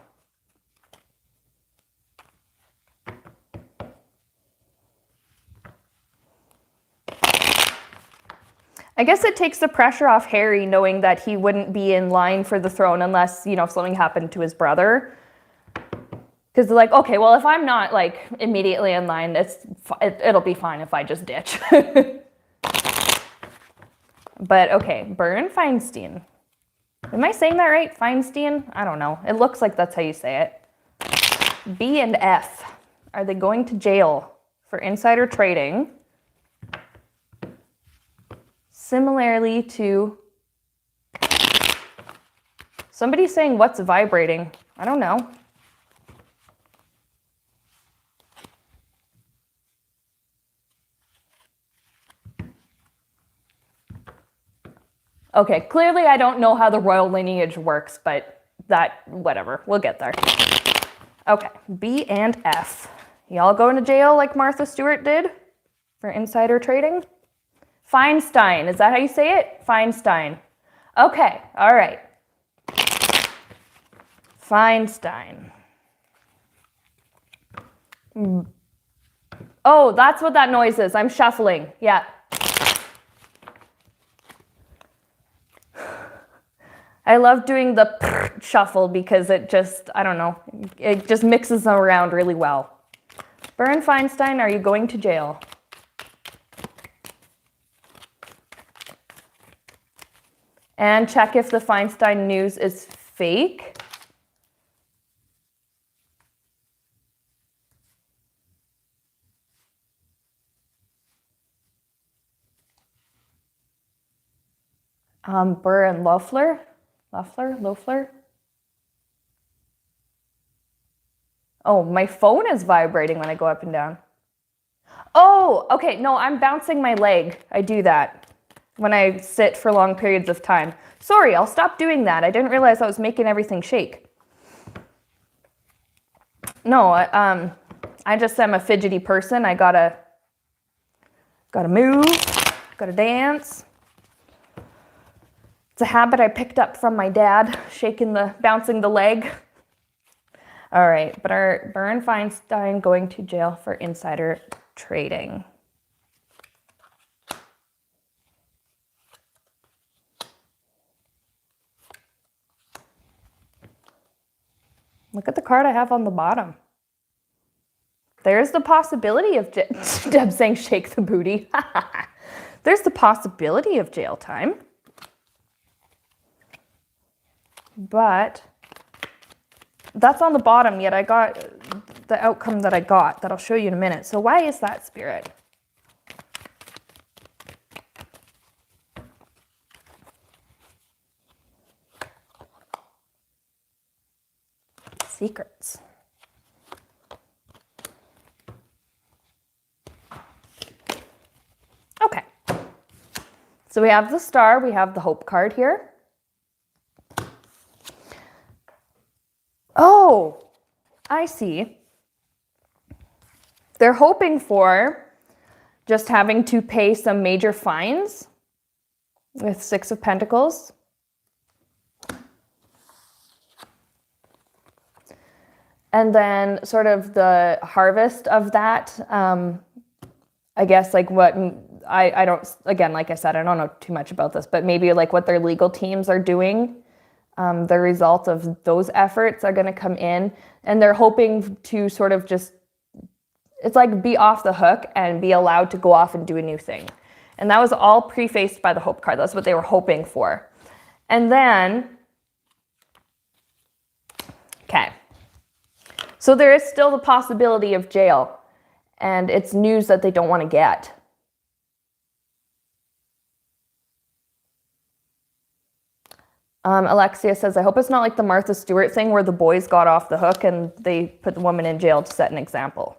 I guess it takes the pressure off Harry knowing that he wouldn't be in line for the throne unless, you know, something happened to his brother. Because they're like, okay, well, if I'm not, like, immediately in line, it'll be fine if I just ditch. But, okay, Burr and Feinstein. Am I saying that right? Feinstein? I don't know. It looks like that's how you say it. B and F. Are they going to jail for insider trading? Similarly to... Somebody's saying, what's vibrating? I don't know. Okay, clearly I don't know how the royal lineage works, but whatever, we'll get there. Okay, B and F. Y'all going to jail like Martha Stewart did for insider trading? Feinstein, is that how you say it? Feinstein. Okay, all right. Feinstein. Oh, that's what that noise is. I'm shuffling. Yeah. I love doing the shuffle because it just, I don't know, it just mixes them around really well. Burr and Feinstein, are you going to jail? And check if the Feinstein news is fake. Burr and Loeffler. Loeffler. Oh, my phone is vibrating when I go up and down. Oh, okay, no, I'm bouncing my leg. I do that when I sit for long periods of time. Sorry, I'll stop doing that. I didn't realize I was making everything shake. No, I just am a fidgety person. I gotta move, gotta dance. It's a habit I picked up from my dad, bouncing the leg. All right, but are Burr and Feinstein going to jail for insider trading? Look at the card I have on the bottom. There's the possibility of Deb saying shake the booty. There's the possibility of jail time. But that's on the bottom, yet I got the outcome that I got that I'll show you in a minute. So why is that, Spirit? Secrets. Okay. So we have the star, we have the hope card here. Oh, I see. They're hoping for just having to pay some major fines with Six of Pentacles. And then sort of the harvest of that, I guess like what, I don't, again, like I said, I don't know too much about this, but maybe like what their legal teams are doing. The result of those efforts are going to come in, and they're hoping to sort of just, it's like be off the hook and be allowed to go off and do a new thing. And that was all prefaced by the hope card. That's what they were hoping for. And then, okay. So there is still the possibility of jail, and it's news that they don't want to get. Alexia says, I hope it's not like the Martha Stewart thing where the boys got off the hook and they put the woman in jail to set an example.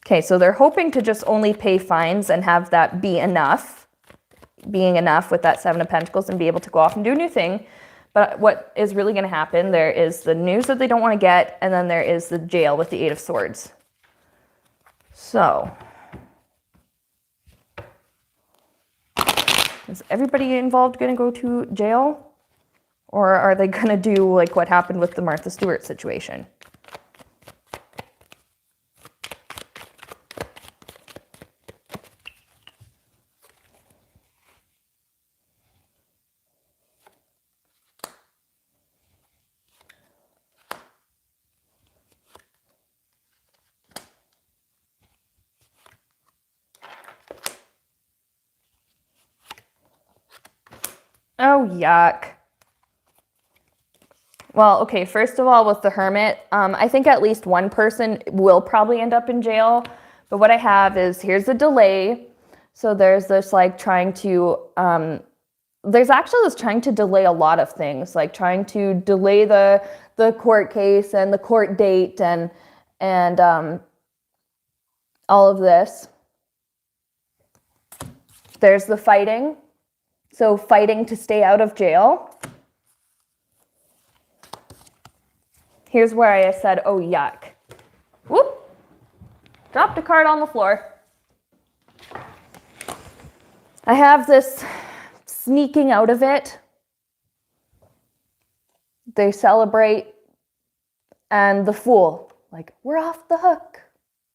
Okay, so they're hoping to just only pay fines and have that be enough, being enough with that Seven of Pentacles and be able to go off and do a new thing. But what is really going to happen, there is the news that they don't want to get, and then there is the jail with the Eight of Swords. So, is everybody involved going to go to jail? Or are they going to do like what happened with the Martha Stewart situation? Oh, yuck. Well, okay, first of all, with the Hermit, I think at least one person will probably end up in jail. But what I have is, here's a delay. So there's this like trying to, there's actually this trying to delay a lot of things, like trying to delay the court case and the court date and all of this. There's the fighting. So fighting to stay out of jail. Here's where I said, oh, yuck. Whoop. Dropped a card on the floor. I have this sneaking out of it. They celebrate. And the Fool, like, we're off the hook.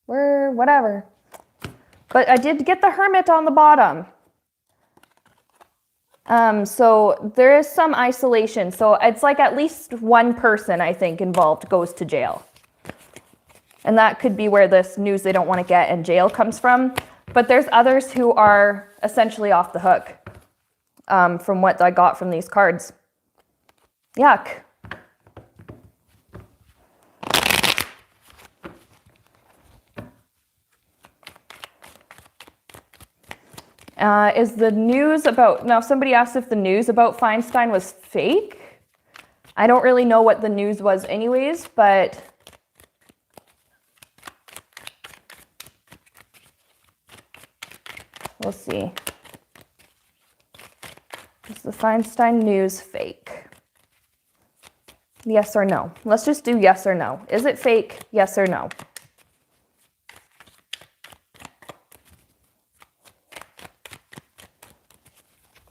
We're whatever. But I did get the Hermit on the bottom. So there is some isolation. So it's like at least one person, I think, involved goes to jail. And that could be where this news they don't want to get in jail comes from. But there's others who are essentially off the hook, from what I got from these cards. Yuck. Is the news about, now somebody asked if the news about Feinstein was fake. I don't really know what the news was anyways, but we'll see. Is the Feinstein news fake? Yes or no? Let's just do yes or no. Is it fake? Yes or no?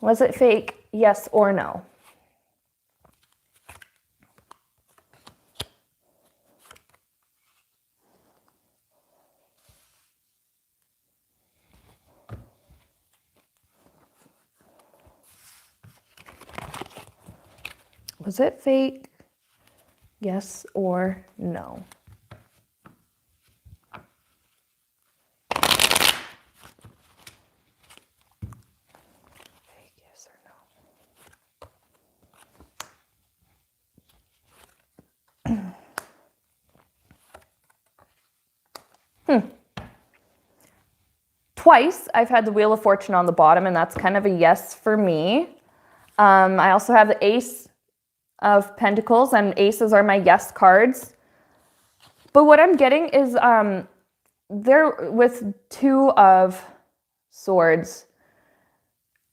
Was it fake? Yes or no? Was it fake? Yes or no? Twice I've had the Wheel of Fortune on the bottom, and that's kind of a yes for me. I also have the Ace of Pentacles, and aces are my yes cards. But what I'm getting is there with Two of Swords.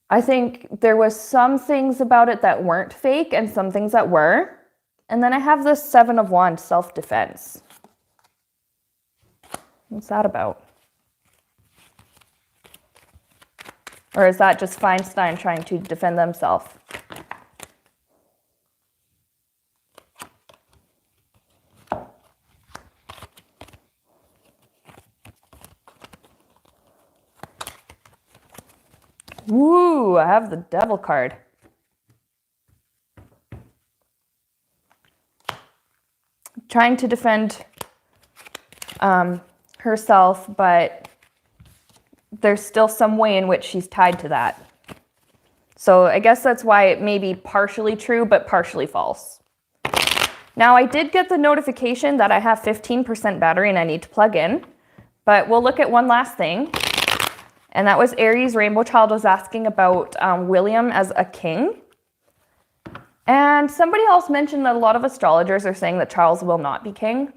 I think there was some things about it that weren't fake and some things that were. And then I have the Seven of Wands, self-defense. What's that about? Or is that just Feinstein trying to defend themselves? Woo, I have the Devil card. Trying to defend herself, but there's still some way in which she's tied to that. So I guess that's why it may be partially true, but partially false. Now, I did get the notification that I have 15% battery and I need to plug in, but we'll look at one last thing. And that was Aries Rainbow Child was asking about William as a king. And somebody else mentioned that a lot of astrologers are saying that Charles will not be king.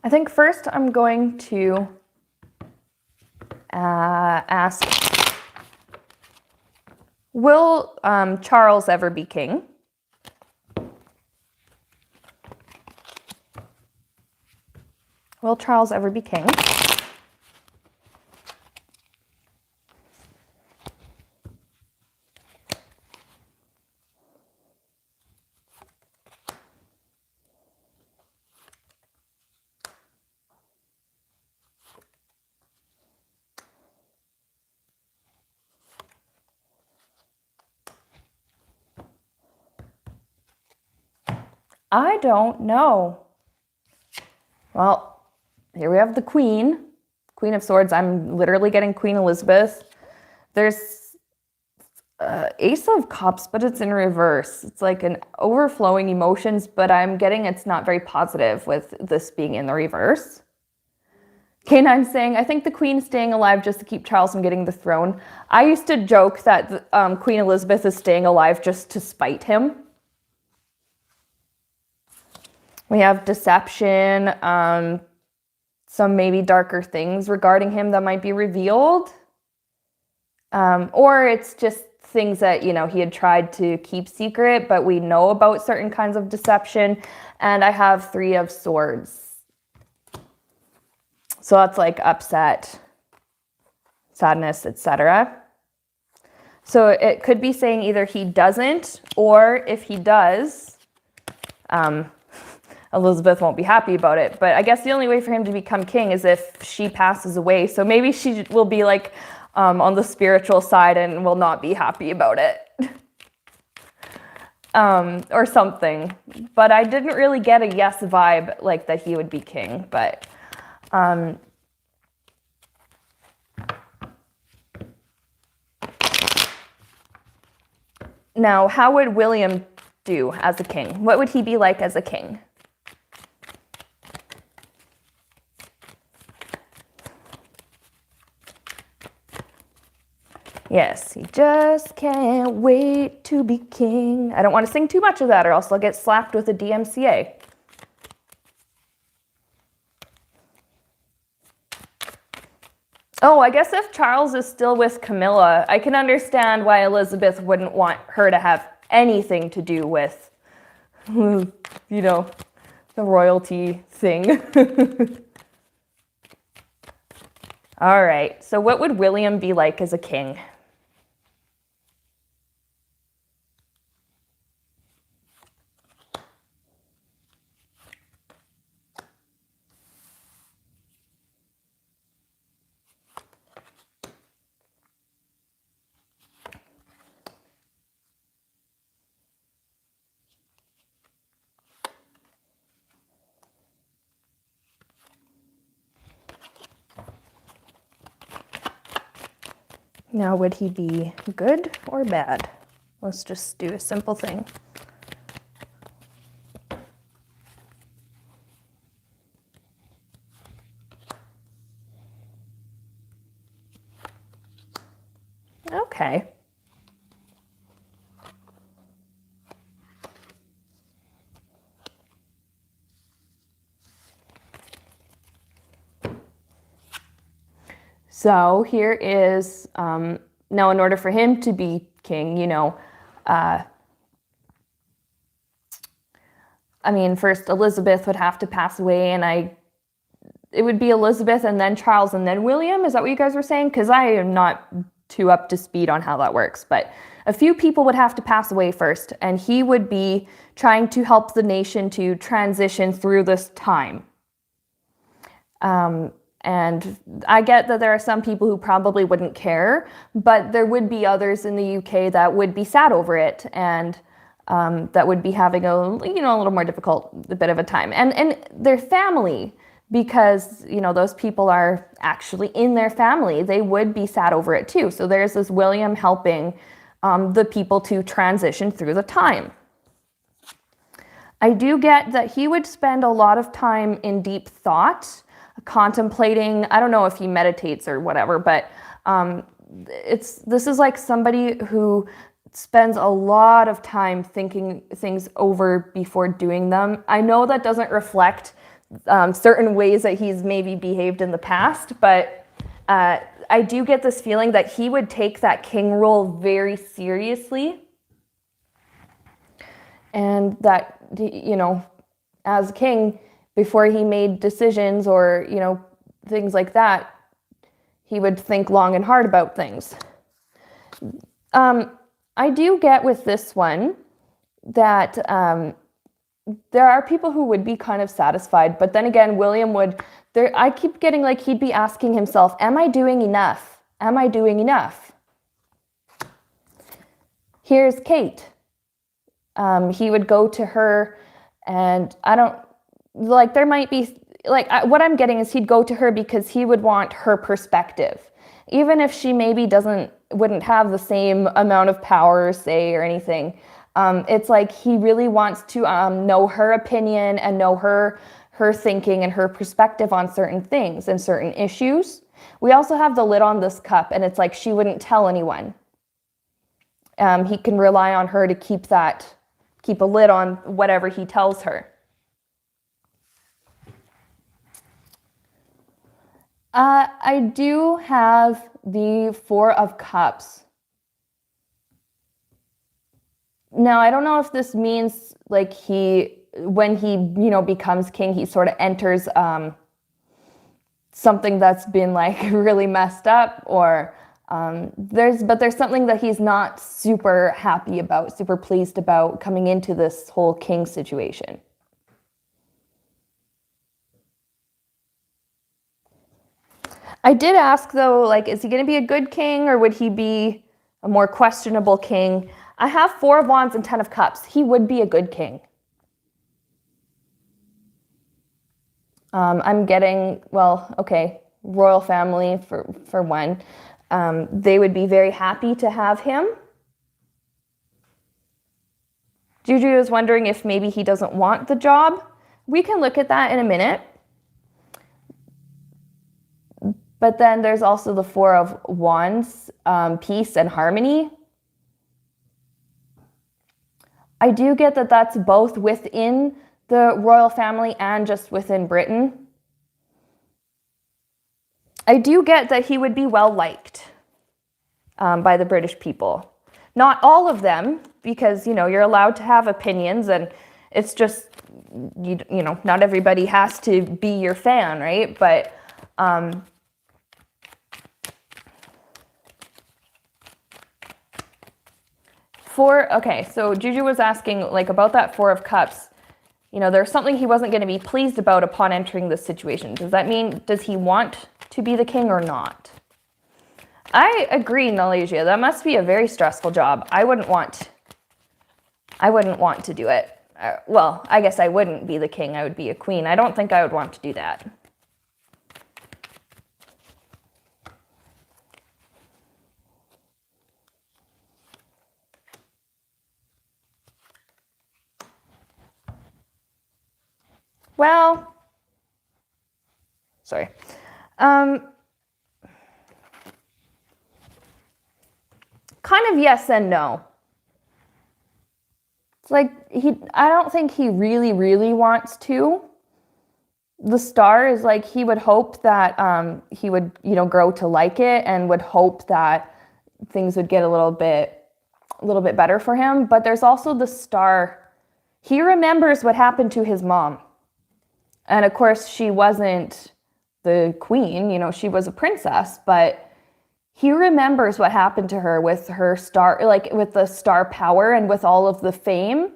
I think first I'm going to ask, will Charles ever be king? Will Charles ever be king? I don't know. Well, here we have the Queen of Swords. I'm literally getting Queen Elizabeth. There's Ace of Cups, but it's in reverse. It's like an overflowing emotions, but I'm getting it's not very positive with this being in the reverse. K9 saying, I think the Queen is staying alive just to keep Charles from getting the throne. I used to joke that Queen Elizabeth is staying alive just to spite him. We have deception, some maybe darker things regarding him that might be revealed. Or it's just things that, he had tried to keep secret, but we know about certain kinds of deception. And I have 3 of Swords. So that's like upset, sadness, etc. So it could be saying either he doesn't, or if he does, Elizabeth won't be happy about it. But I guess the only way for him to become king is if she passes away. So maybe she will be like on the spiritual side and will not be happy about it. Or something. But I didn't really get a yes vibe like that he would be king. But now, how would William do as a king? What would he be like as a king? Yes, he just can't wait to be king. I don't want to sing too much of that or else I'll get slapped with a DMCA. Oh, I guess if Charles is still with Camilla, I can understand why Elizabeth wouldn't want her to have anything to do with, the royalty thing. All right, so what would William be like as a king? Now, would he be good or bad? Let's just do a simple thing. Okay. So here is, now in order for him to be king, first Elizabeth would have to pass away and it would be Elizabeth and then Charles and then William. Is that what you guys were saying? Because I am not too up to speed on how that works, but a few people would have to pass away first and he would be trying to help the nation to transition through this time. And I get that there are some people who probably wouldn't care, but there would be others in the UK that would be sad over it and that would be having a little more difficult, a bit of a time. And their family, because, those people are actually in their family, they would be sad over it too. So there's this William helping the people to transition through the time. I do get that he would spend a lot of time in deep thought, contemplating. I don't know if he meditates or whatever, but this is like somebody who spends a lot of time thinking things over before doing them. I know that doesn't reflect certain ways that he's maybe behaved in the past, but I do get this feeling that he would take that king role very seriously, and that, you know, as king, before he made decisions or, you know, things like that, he would think long and hard about things. I do get with this one that there are people who would be kind of satisfied, but then again, William would, I keep getting like he'd be asking himself, am I doing enough? Am I doing enough? Here's Kate. He would go to her, and I don't, like, there might be, like, what I'm getting is he'd go to her because he would want her perspective. Even if she maybe wouldn't have the same amount of power, say, or anything. It's like he really wants to know her opinion and know her thinking and her perspective on certain things and certain issues. We also have the lid on this cup, and it's like she wouldn't tell anyone. He can rely on her to keep a lid on whatever he tells her. I do have the Four of Cups. Now, I don't know if this means like when he, you know, becomes king, he sort of enters something that's been like really messed up, or there's something that he's not super happy about, super pleased about coming into this whole king situation. I did ask though, like, is he going to be a good king or would he be a more questionable king? I have Four of Wands and Ten of Cups. He would be a good king. I'm getting, well, okay, royal family for one. They would be very happy to have him. Juju is wondering if maybe he doesn't want the job. We can look at that in a minute. But then there's also the Four of Wands, peace and harmony. I do get that that's both within the royal family and just within Britain. I do get that he would be well liked by the British people. Not all of them, because, you know, you're allowed to have opinions, and it's just, you know, not everybody has to be your fan, right? But okay, so Juju was asking like about that Four of Cups. You know, there's something he wasn't going to be pleased about upon entering this situation. Does that mean, does he want to be the king or not? I agree, Nalasia. That must be a very stressful job. I wouldn't want to do it. Well, I guess I wouldn't be the king. I would be a queen. I don't think I would want to do that. Well, sorry. Kind of yes and no. It's like I don't think he really, really wants to. The Star is like he would hope that he would, you know, grow to like it and would hope that things would get a little bit better for him. But there's also the Star. He remembers what happened to his mom. And of course, she wasn't the queen, you know, she was a princess, but he remembers what happened to her with her star, like with the star power and with all of the fame.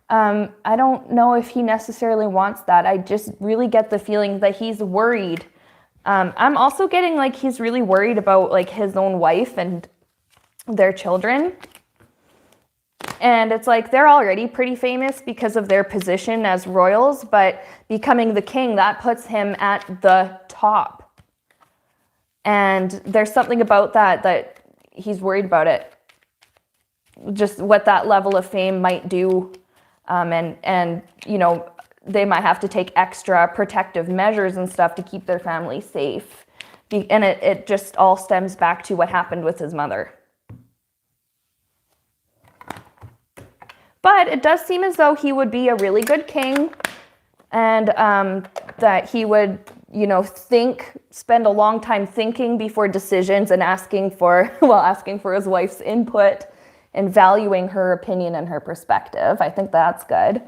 I don't know if he necessarily wants that. I just really get the feeling that he's worried. I'm also getting like he's really worried about like his own wife and their children. And it's like they're already pretty famous because of their position as royals, but becoming the king, that puts him at the top. And there's something about that he's worried about it. Just what that level of fame might do. And you know, they might have to take extra protective measures and stuff to keep their family safe. And it just all stems back to what happened with his mother. But it does seem as though he would be a really good king. and that he would, you know, spend a long time thinking before decisions and asking for his wife's input and valuing her opinion and her perspective. I think that's good.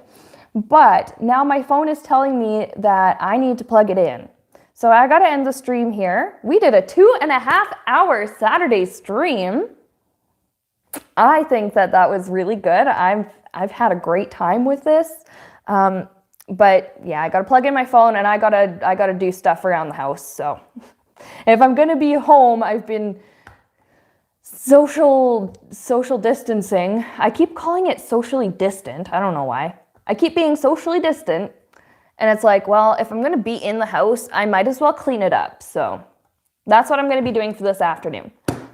But now my phone is telling me that I need to plug it in. So I got to end the stream here. We did a 2.5-hour Saturday stream. I think that was really good. I've had a great time with this. But yeah, I got to plug in my phone and I got to do stuff around the house. So if I'm going to be home, I've been social distancing. I keep calling it socially distant. I don't know why. I keep being socially distant, and it's like, well, if I'm going to be in the house, I might as well clean it up. So that's what I'm going to be doing for this afternoon.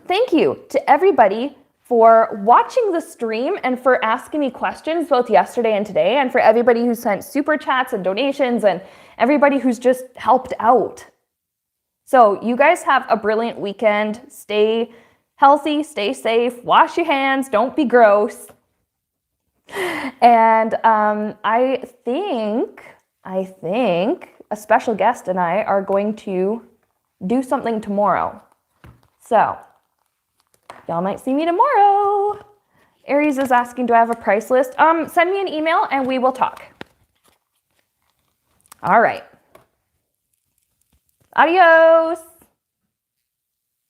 Thank you to everybody for watching the stream and for asking me questions both yesterday and today, and for everybody who sent super chats and donations and everybody who's just helped out. So you guys have a brilliant weekend. Stay healthy, stay safe, wash your hands, don't be gross. And I think a special guest and I are going to do something tomorrow. So y'all might see me tomorrow. Aries is asking, do I have a price list? Send me an email and we will talk. All right. Adios.